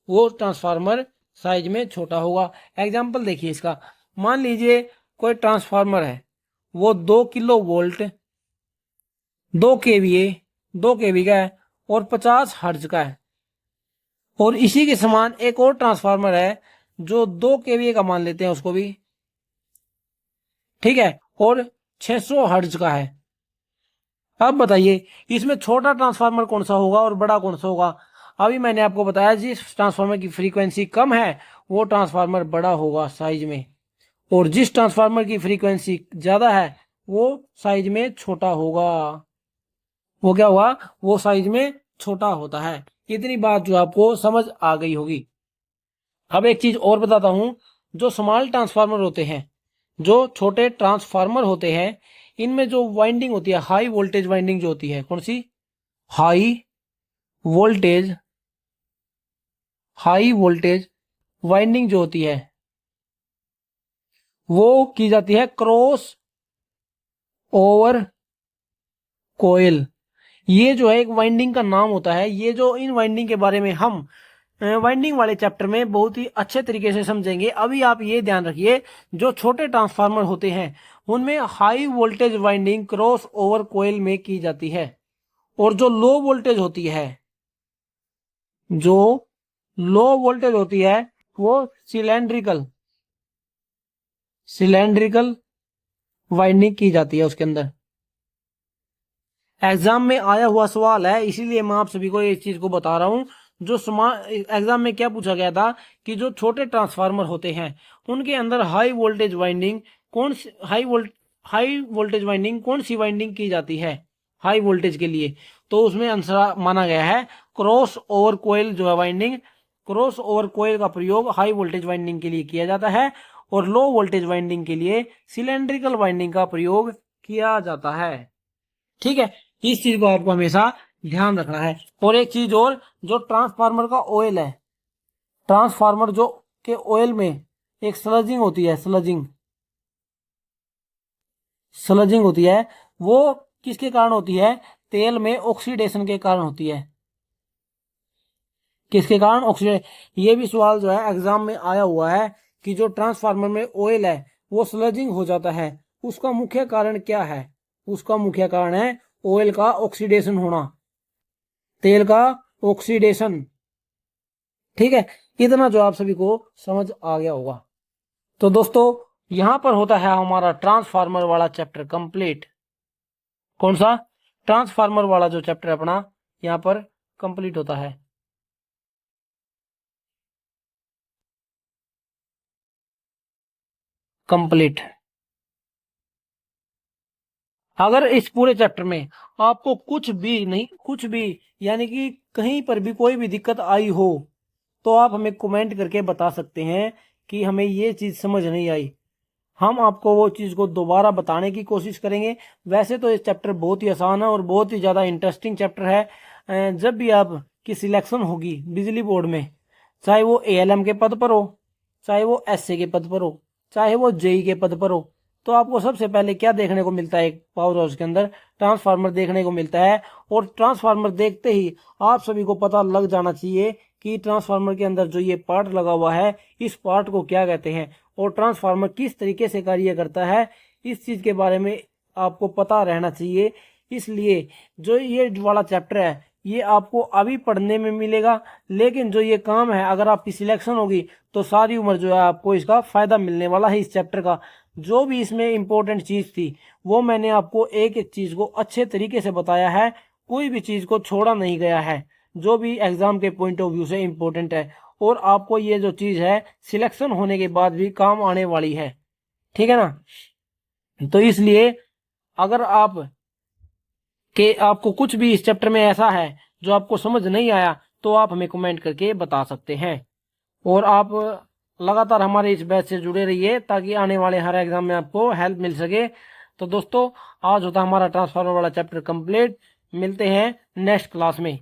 वो ट्रांसफार्मर साइज में छोटा होगा। एग्जाम्पल देखिए इसका। मान लीजिए कोई ट्रांसफार्मर है, वो 2 किलो वोल्ट, 2 केवी का है और 50 हर्ट्ज का है। और इसी के समान एक और ट्रांसफार्मर है जो 2 केवीए का मान लेते हैं उसको भी, ठीक है, और 600 हर्ट्ज का है। अब बताइए इसमें छोटा ट्रांसफार्मर कौन सा होगा और बड़ा कौन सा होगा? अभी मैंने आपको बताया जिस ट्रांसफार्मर की फ्रीक्वेंसी कम है वो ट्रांसफार्मर बड़ा होगा साइज में, और जिस ट्रांसफार्मर की फ्रीक्वेंसी ज्यादा है वो साइज में छोटा होगा। वो क्या हुआ? वो साइज में छोटा होता है। इतनी बात जो आपको समझ आ गई होगी। अब एक चीज और बताता हूं, जो स्मॉल ट्रांसफार्मर होते हैं, जो छोटे ट्रांसफार्मर होते हैं, इनमें जो वाइंडिंग होती है, हाई वोल्टेज वाइंडिंग जो होती है, कौन सी? High voltage high voltage winding जो होती है वो की जाती है क्रॉस ओवर कोयल। ये जो है एक वाइंडिंग का नाम होता है। ये जो इन वाइंडिंग के बारे में हम वाइंडिंग वाले चैप्टर में बहुत ही अच्छे तरीके से समझेंगे। अभी आप ये ध्यान रखिए, जो छोटे ट्रांसफार्मर होते हैं उनमें high voltage winding cross over coil में की जाती है, और जो लो वोल्टेज होती है, जो लो वोल्टेज होती है वो सिलेंड्रिकल सिलेंड्रिकल वाइंडिंग की जाती है उसके अंदर। एग्जाम में आया हुआ सवाल है, इसीलिए मैं आप सभी को इस चीज को बता रहा हूं। जो एग्जाम में क्या पूछा गया था कि जो छोटे ट्रांसफार्मर होते हैं उनके अंदर हाई वोल्टेज वाइंडिंग कौन सी वाइंडिंग की जाती है हाई वोल्टेज के लिए? तो उसमें आंसर माना गया है क्रॉस ओवर कोयल। जो है वाइंडिंग, क्रॉस ओवर कोयल का प्रयोग हाई वोल्टेज वाइंडिंग के लिए किया जाता है, और लो वोल्टेज वाइंडिंग के लिए सिलेंड्रिकल वाइंडिंग का प्रयोग किया जाता है। ठीक है। इस चीज को आपको हमेशा ध्यान रखना है। और एक चीज और, जो ट्रांसफार्मर का ऑयल है, ट्रांसफार्मर जो के ऑयल में एक स्लजिंग होती है, स्लजिंग स्लजिंग होती है, वो किसके कारण होती है? तेल में ऑक्सीडेशन के कारण होती है। किसके कारण? ऑक्सीडेशन। ये भी सवाल जो है एग्जाम में आया हुआ है कि जो ट्रांसफार्मर में ऑयल है वो स्लजिंग हो जाता है, उसका मुख्य कारण क्या है? उसका मुख्य कारण है ऑयल का ऑक्सीडेशन होना, तेल का ऑक्सीडेशन। ठीक है, इतना जो आप सभी को समझ आ गया होगा। तो दोस्तों, यहां पर होता है हमारा ट्रांसफार्मर वाला चैप्टर कंप्लीट। कौन सा? ट्रांसफार्मर वाला जो चैप्टर अपना यहां पर कंप्लीट होता है। कंप्लीट। अगर इस पूरे चैप्टर में आपको कुछ भी नहीं, कुछ भी यानी कि कहीं पर भी कोई भी दिक्कत आई हो, तो आप हमें कमेंट करके बता सकते हैं कि हमें ये चीज समझ नहीं आई। हम आपको वो चीज को दोबारा बताने की कोशिश करेंगे। वैसे तो इस चैप्टर बहुत ही आसान है और बहुत ही ज्यादा इंटरेस्टिंग चैप्टर है। जब भी आपकी सिलेक्शन होगी बिजली बोर्ड में, चाहे वो एएलएम के पद पर हो, चाहे वो एसए के पद पर हो, चाहे वो जेई के पद पर हो, तो आपको सबसे पहले क्या देखने को मिलता है? एक पावर हाउस के अंदर ट्रांसफार्मर देखने को मिलता है। और ट्रांसफार्मर देखते ही आप सभी को पता लग जाना चाहिए कि ट्रांसफार्मर के अंदर जो ये पार्ट लगा हुआ है, इस पार्ट को क्या कहते हैं और ट्रांसफार्मर किस तरीके से कार्य करता है, इस चीज के बारे में आपको पता रहना चाहिए। इसलिए जो ये वाला चैप्टर है ये आपको अभी पढ़ने में मिलेगा, लेकिन जो ये काम है अगर आपकी सिलेक्शन होगी तो सारी उम्र जो है आपको इसका फायदा मिलने वाला है। इस चैप्टर का जो भी इसमें इंपॉर्टेंट चीज थी वो मैंने आपको एक एक चीज को अच्छे तरीके से बताया है, कोई भी चीज को छोड़ा नहीं गया है, जो भी एग्जाम के पॉइंट ऑफ व्यू से इंपॉर्टेंट है। और आपको ये जो चीज है सिलेक्शन होने के बाद भी काम आने वाली है। ठीक है ना? तो इसलिए अगर आप कि आपको कुछ भी इस चैप्टर में ऐसा है जो आपको समझ नहीं आया, तो आप हमें कमेंट करके बता सकते हैं। और आप लगातार हमारे इस बैच से जुड़े रहिए ताकि आने वाले हर एग्जाम में आपको हेल्प मिल सके। तो दोस्तों, आज होता हमारा ट्रांसफार्मर वाला चैप्टर कंप्लीट। मिलते हैं नेक्स्ट क्लास में।